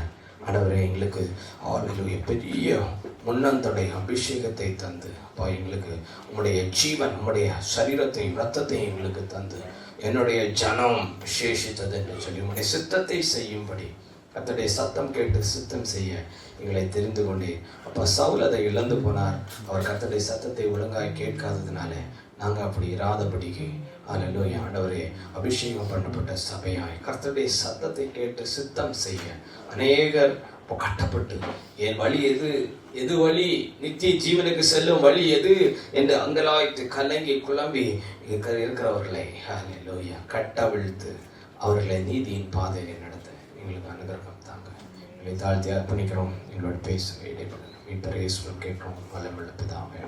ஆண்டவரே, எங்களுக்கு அவர்களுடைய பெரிய முன்னந்தொடை அபிஷேகத்தை தந்து அப்பா எங்களுக்கு உம்முடைய ஜீவன் உம்முடைய சரீரத்தையும் இரத்தத்தையும் எங்களுக்கு தந்து என்னுடைய ஜனம் விசேஷித்தது என்று சொல்லி உம்முடைய சித்தத்தை செய்யும்படி கர்த்தருடைய சத்தம் கேட்டு சித்தம் செய்ய எங்களை தெரிந்து கொண்டே அப்போ சவுல் அதை இழந்து போனார். அவர் கர்த்தருடைய சத்தத்தை ஒழுங்காய் கேட்காததுனால நாங்கள் அப்படி இராதபடிக்கு அல்லேலூயா ஆண்டவரே அபிஷேகம் பண்ணப்பட்ட சபையாய் கர்த்தருடைய சத்தத்தை கேட்டு சித்தம் செய்ய அநேகர் கட்டப்பட்டு என் வழி எது வழி நித்திய ஜீவனுக்கு செல்லும் வழி எது என்று அங்கலாய்த்து கலங்கி குழம்பி இருக்கிறவர்களை அல்லேலூயா கட்டவிழ்த்து அவர்களை நீதியின் பாதையை நடத்த எங்களுக்கு அனுகிரகம் தாங்க. எங்களை தாழ்த்தி அர்ப்பணிக்கிறோம். எங்களோட பேசுங்க இடைப்படணும். மீட்பர் இயேசுவில் கேட்கிறோம். வல்லமையுள்ள பிதாவே.